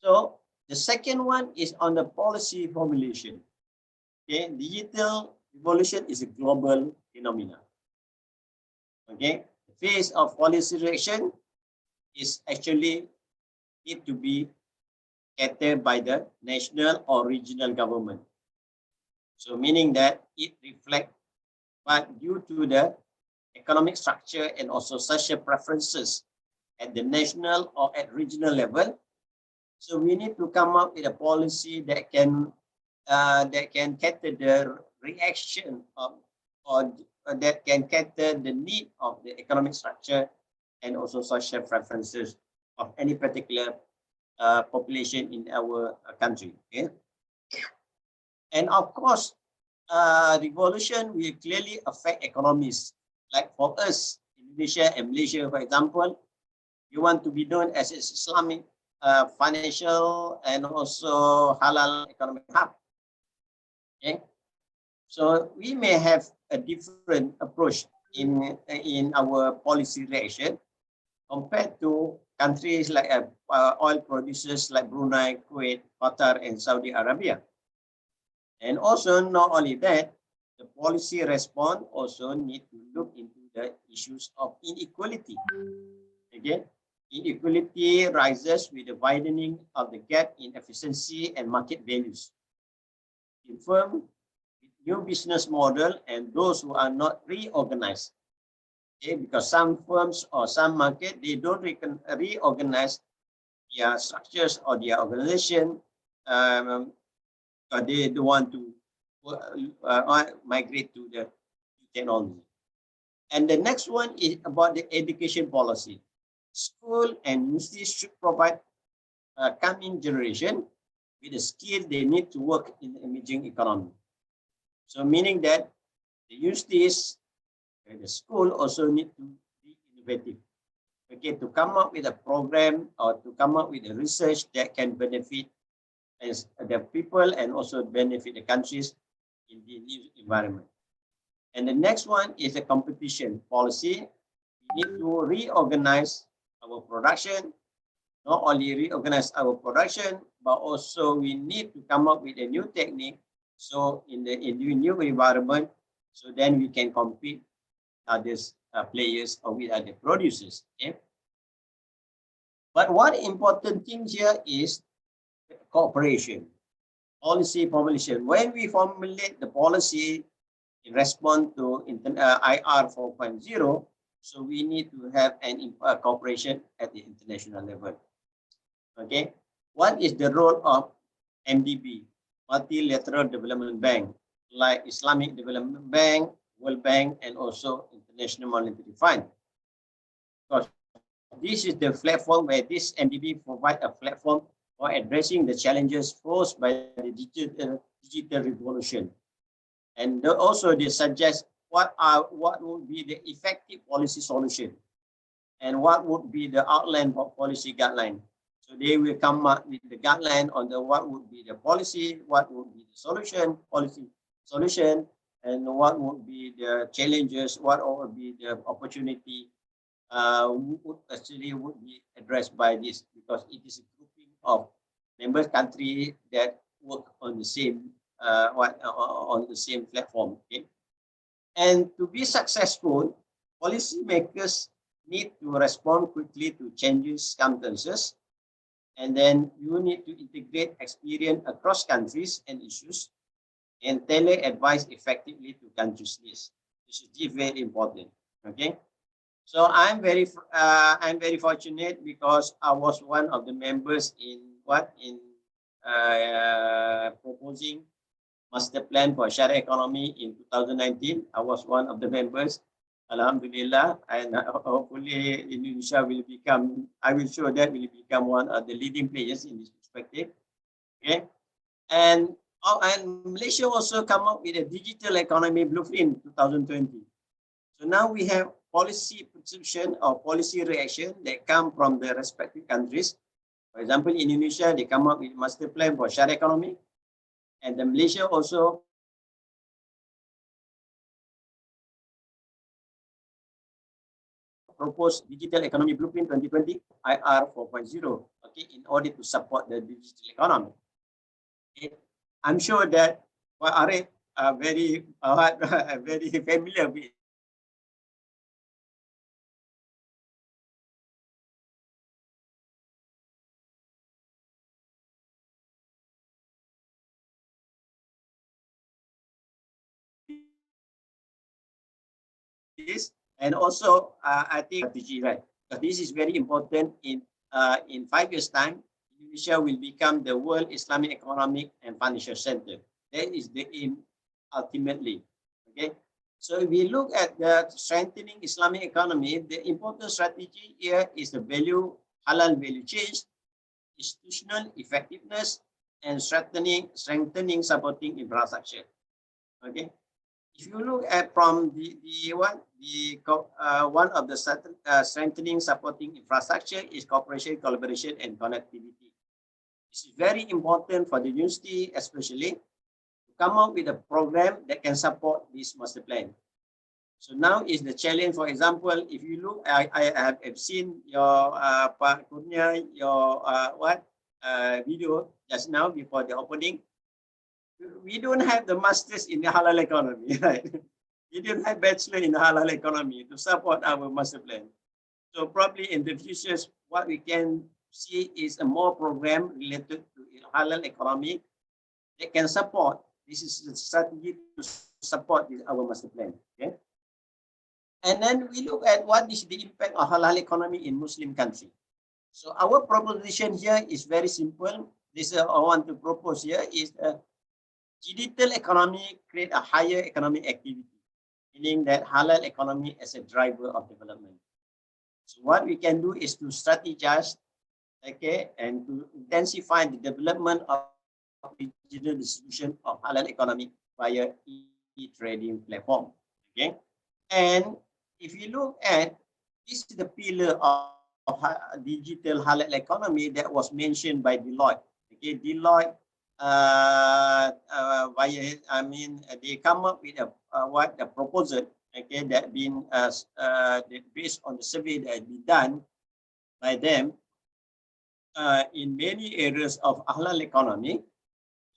so the second one is on the policy formulation. Okay, digital revolution is a global phenomenon. Okay, the phase of policy direction is actually need to be catered by the national or regional government. So meaning that it reflects, but due to the economic structure and also social preferences at the national or at regional level. So we need to come up with a policy that can cater the reaction of, or that can cater the need of the economic structure and also social preferences of any particular population in our country. Okay? And of course, revolution will clearly affect economies. Like for us, Indonesia and Malaysia, for example, you want to be known as an Islamic financial and also halal economic hub. Okay, so we may have a different approach in our policy reaction compared to countries like oil producers like Brunei, Kuwait, Qatar, and Saudi Arabia. And also, not only that, the policy response also need to look into the issues of inequality. Again, inequality rises with the widening of the gap in efficiency and market values. In firms with new business model and those who are not reorganized. Okay, because some firms or some market, they don't reorganize their structures or their organization, or they don't want to migrate to the technology. And the next one is about the education policy. School and universities should provide coming generation with the skill they need to work in the emerging economy. So meaning that the universities and the school also need to be innovative. Okay, to come up with a program or to come up with a research that can benefit the people and also benefit the countries in the new environment. And the next one is the competition policy. We need to reorganize our production, not only reorganize our production, but also we need to come up with a new technique. So in the new environment, so then we can compete other players or with other producers. Okay? But one important thing here is cooperation, policy formulation. When we formulate the policy in response to IR 4.0, so we need to have an cooperation at the international level. Okay, what is the role of MDB, Multilateral Development Bank, like Islamic Development Bank, World Bank, and also International Monetary Fund? Because this is the platform where this MDB provide a platform for addressing the challenges posed by the digital revolution. And also they suggest what would be the effective policy solution and what would be the outline for policy guideline. So they will come up with the guideline on the what would be the policy, what would be the policy solution, and what would be the challenges, what would be the opportunity would be addressed by this, because it is a grouping of member countries that work on the same platform. Okay, and to be successful, policymakers need to respond quickly to changes circumstances, and then you need to integrate experience across countries and issues, and tailor advice effectively to countries' needs. This is very important. Okay. So I'm very fortunate because I was one of the members in proposing master plan for Sharia economy in 2019. I was one of the members. Alhamdulillah, and hopefully Indonesia will become, I will show that will become one of the leading players in this perspective. Okay, and Malaysia also come up with a digital economy blueprint 2020. So now we have policy perception or policy reaction that come from the respective countries. For example, in Indonesia, they come up with master plan for Sharia economy, and then Malaysia also proposed digital economy blueprint 2020 IR 4.0. Okay, in order to support the digital economy. Okay. I'm sure that Arif are very very familiar with this, and also I think strategy, right? This is very important. In 5 years' time, Indonesia will become the world Islamic economic and financial center. That is the aim ultimately. Okay. So if we look at the strengthening Islamic economy, the important strategy here is the halal value change, institutional effectiveness, and strengthening supporting infrastructure. Okay. If you look at from one of the strengthening supporting infrastructure is cooperation, collaboration, and connectivity. This is very important for the university, especially to come up with a program that can support this master plan. So now is the challenge. For example, if you look, I have seen your Pak Kurnia, your video just now before the opening. We don't have the masters in the halal economy, right? We don't have bachelor in the halal economy to support our master plan. So probably in the future, what we can see is a more program related to halal economy that can support. This is a strategy to support our master plan. Okay. And then we look at what is the impact of halal economy in Muslim country. So our proposition here is very simple. This I want to propose here is a digital economy create a higher economic activity, meaning that halal economy as a driver of development. So what we can do is to strategize, okay, and to intensify the development of digital distribution of halal economy via e-trading platform. Okay, and if you look at this is the pillar of digital halal economy that was mentioned by Deloitte. Okay, Deloitte they come up with a proposal, okay, that been based on the survey that has been done by them in many areas of halal economy,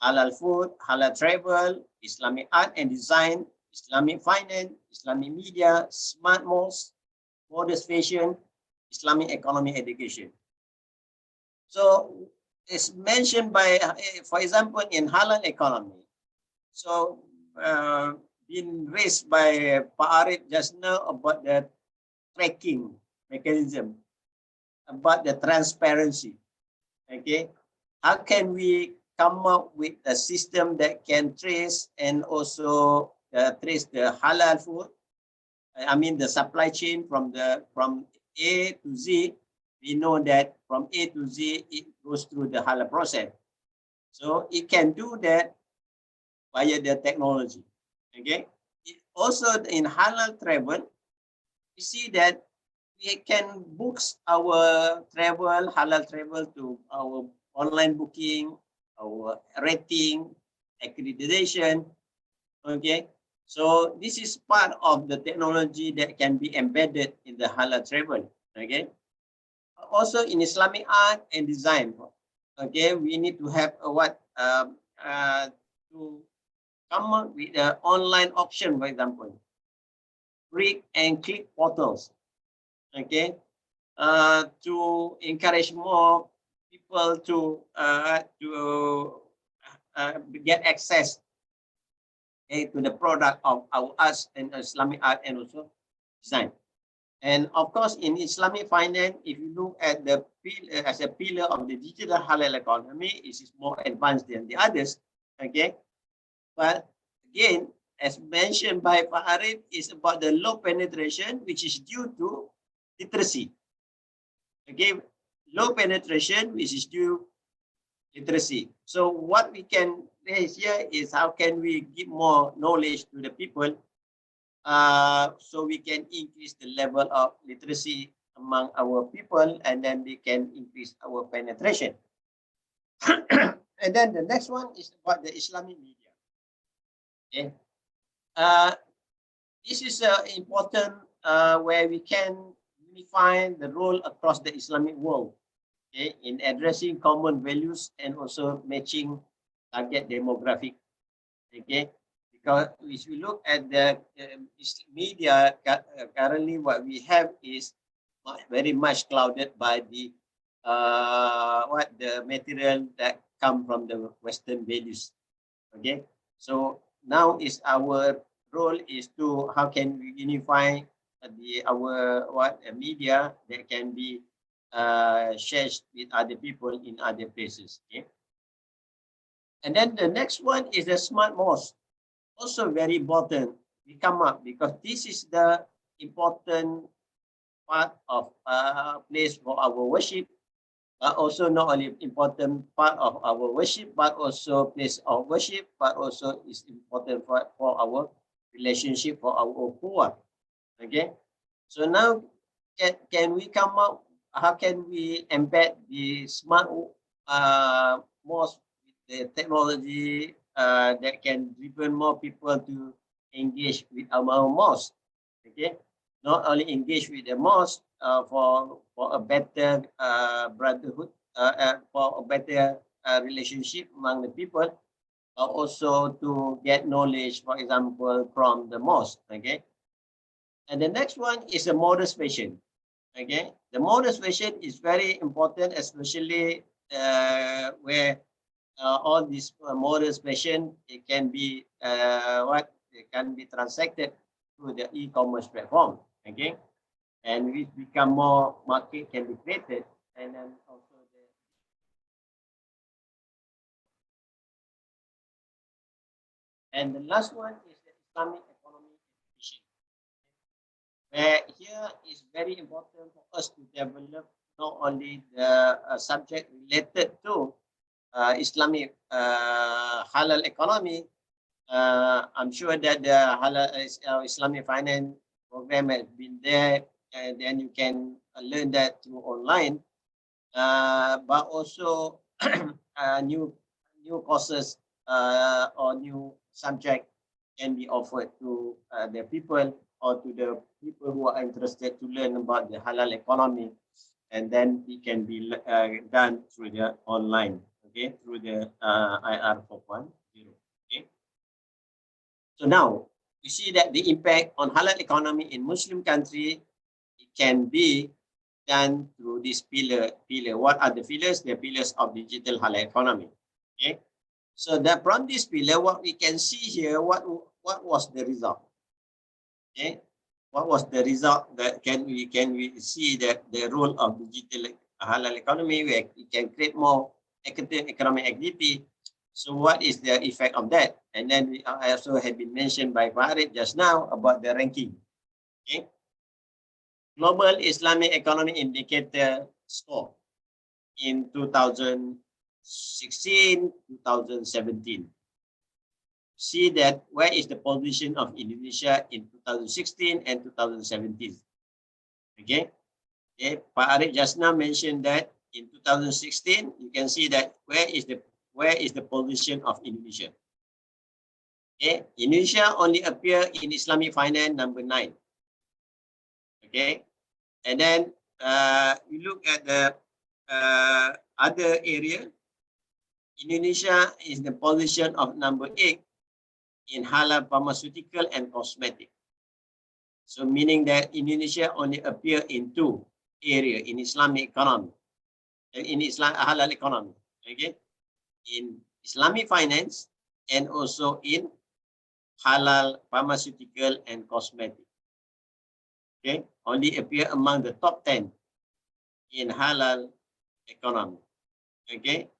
halal food, halal travel, Islamic art and design, Islamic finance, Islamic media, smart malls, modest fashion, Islamic economy education. So it's mentioned by, for example, in halal economy. So been raised by Pak Arif just now about the tracking mechanism, about the transparency. Okay, how can we come up with a system that can trace and also trace the halal food? I mean the supply chain from A to Z. We know that from A to Z, it goes through the halal process. So it can do that via the technology. Okay. Also in halal travel, we see that we can book our travel, halal travel to our online booking, our rating, accreditation. Okay. So this is part of the technology that can be embedded in the halal travel. Okay. Also in Islamic art and design, okay, we need to have to come up with an online auction, for example, click and click portals, okay, to encourage more people to get access, okay, to the product of our arts and Islamic art and also design. And of course, in Islamic finance, if you look at the as a pillar of the digital halal economy, it is more advanced than the others. Okay, but again, as mentioned by Pak Arif, is about the low penetration, which is due to literacy. Okay, low penetration, which is due literacy. So what we can raise here is how can we give more knowledge to the people, so we can increase the level of literacy among our people, and then we can increase our penetration. And then the next one is about the Islamic media. Okay, this is important where we can unify the role across the Islamic world, okay, in addressing common values and also matching target demographic. Okay. Because if you look at the media, currently what we have is very much clouded by the material that come from the Western values. Okay, so now is our role is to how can we unify media that can be shared with other people in other places. Okay. And then the next one is the smart mosque. Also very important. We come up because this is the important part of place for our worship, but also not only important part of our worship, but also place of worship, but also is important for our relationship, for our ukhuwah. Okay. So now can we come up, how can we embed the smart mosque with the technology that can driven more people to engage with our mosque? Okay, not only engage with the mosque for a better brotherhood, for a better relationship among the people, but also to get knowledge, for example, from the mosque. Okay, and the next one is a modest fashion. Okay, the modest fashion is very important, especially where all this modest fashion, it can be it can be transacted through the e-commerce platform. Okay, and which become more market can be created, and then also the last one is the Islamic economy efficient. Where here is very important for us to develop not only the subject related to Islamic halal economy. I'm sure that the halal Islamic finance program has been there, and then you can learn that through online. But also new courses or new subject can be offered to the people or to the people who are interested to learn about the halal economy, and then it can be done through the online, okay, through the IR 4.0. Okay. So now we see that the impact on halal economy in Muslim country, it can be done through this pillar. What are the pillars? The pillars of digital halal economy. Okay. So that from this pillar, what we can see here, what was the result? Okay. What was the result? That can we see that the role of digital halal economy, where it can create more economic activity. So what is the effect of that? And then I also had been mentioned by Farid just now about the ranking. Okay. Global Islamic Economy Indicator score in 2016, 2017. See that where is the position of Indonesia in 2016 and 2017. Okay. Okay. Pak Arif just now mentioned that in 2016, you can see that where is the position of Indonesia. Okay. Indonesia only appear in Islamic finance number 9. Okay. And then you look at the other area. Indonesia is the position of number 8 in halal pharmaceutical and cosmetic. So meaning that Indonesia only appear in 2 areas in Islamic economy, in Islam halal economy. Okay, in Islamic finance and also in halal pharmaceutical and cosmetic. Okay, only appear among the top 10 in halal economy. Okay,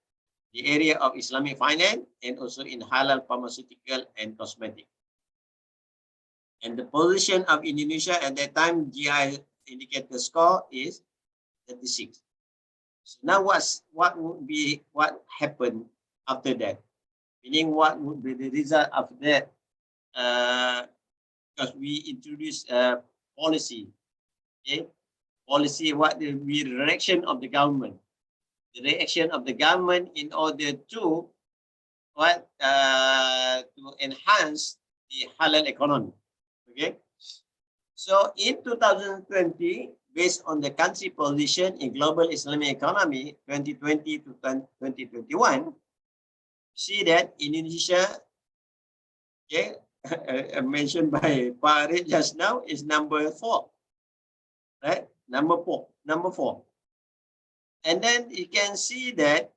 the area of Islamic finance and also in halal pharmaceutical and cosmetic. And the position of Indonesia at that time, GI indicator score is 36. So now what happened after that? Meaning what would be the result of that? Because we introduced a policy. Okay, policy, what will be the reaction of the government? The reaction of the government in order to to enhance the halal economy. Okay, so in 2020, based on the country position in global Islamic economy 2020 to 2021, see that Indonesia, okay, mentioned by Farid just now, is number 4, right? Number four. And then you can see that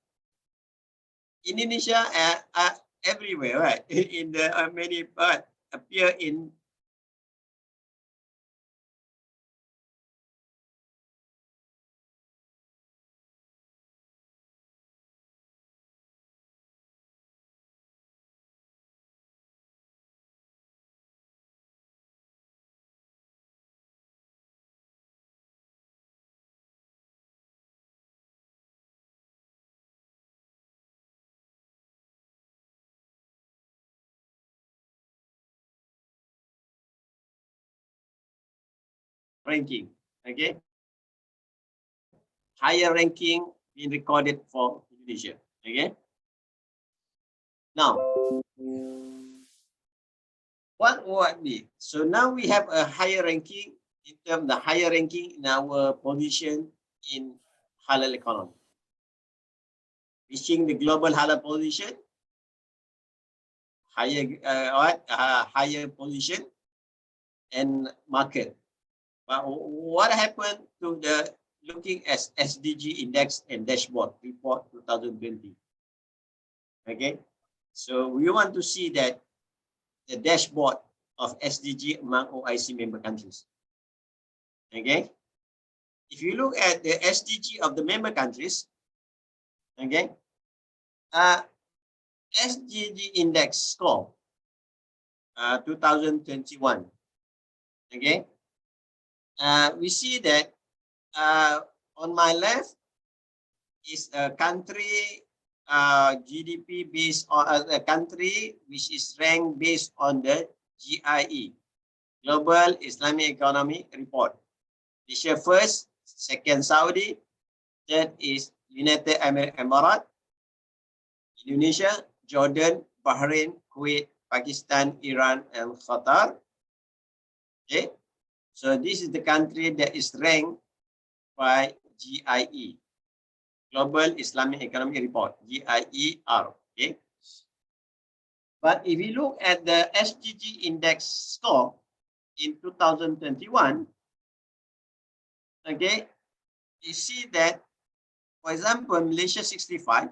Indonesia are everywhere, right? In the many parts appear in ranking. Okay, higher ranking being recorded for Indonesia. Okay, now what would be? So now we have a higher ranking in terms of the higher ranking in our position in halal economy, reaching the global halal position, higher position and market. But what happened to the looking at SDG index and dashboard report 2020? Okay, so we want to see that the dashboard of SDG among OIC member countries. Okay, if you look at the SDG of the member countries, okay, SDG index score 2021. Okay, we see that on my left is a country GDP based on a country which is ranked based on the GIE, Global Islamic Economy Report. Asia first, second Saudi, third is United Arab Emirates, Indonesia, Jordan, Bahrain, Kuwait, Pakistan, Iran, and Qatar. Okay, so this is the country that is ranked by GIE, Global Islamic Economic Report, GIER. Okay, but if you look at the SDG index score in 2021, okay, you see that, for example, Malaysia 65,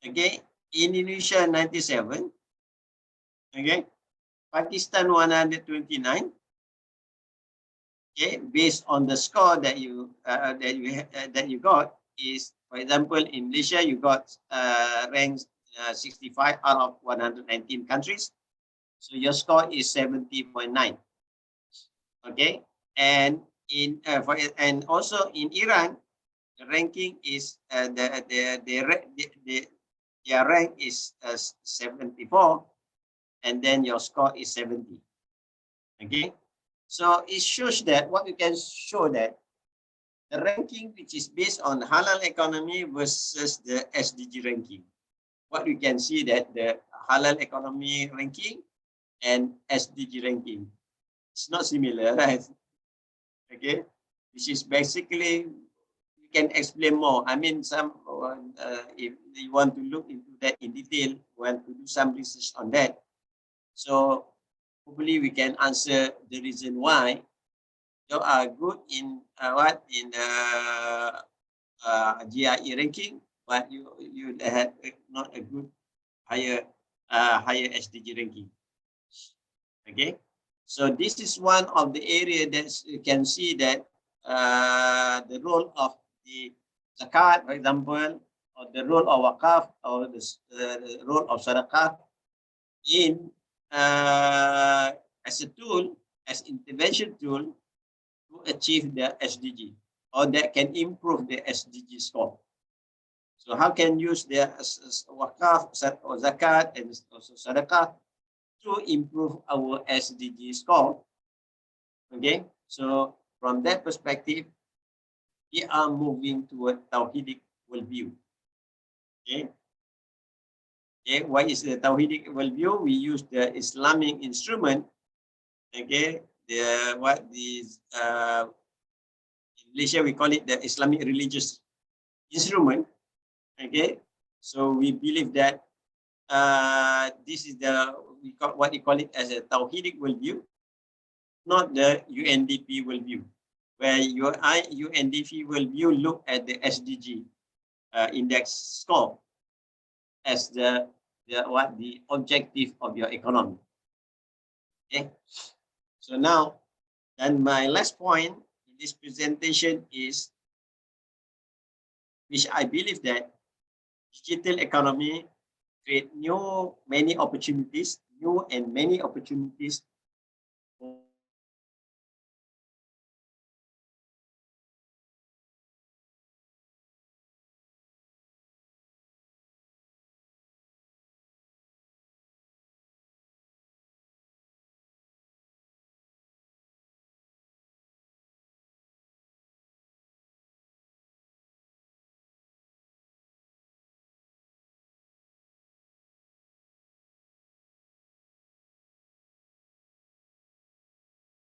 okay, Indonesia 97, okay, Pakistan 129, okay, based on the score that you got is, for example, in Malaysia you got ranked 65 out of 119 countries, so your score is 70.9. Okay, and in and also in Iran, the ranking is their rank is 74, and then your score is 70. Okay, so it shows that what you can show that the ranking which is based on halal economy versus the SDG ranking. What you can see that the halal economy ranking and SDG ranking, it's not similar, right? Okay, which is basically, we can explain more. I mean, if you want to look into that in detail, want to do some research on that. So hopefully we can answer the reason why you are good in in the GIE ranking, but you had not a good higher SDG ranking. Okay, so this is one of the area that you can see that the role of the zakat, for example, or the role of wakaf, or the role of sadaqah in as a tool, as intervention tool to achieve the SDG, or that can improve the SDG score. So how can use the wakaf or zakat and also sadaqah to improve our SDG score? Okay, so from that perspective, we are moving toward Tawhidic worldview. Okay. Okay, what is the Tawhidic worldview? We use the Islamic instrument. Okay, in Malaysia we call it the Islamic religious instrument. Okay, so we believe that this is what you call it as a Tawhidic worldview, not the UNDP worldview, where UNDP worldview look at the SDG index score as the objective of your economy. Okay, so now, then my last point in this presentation is, which I believe that digital economy create many opportunities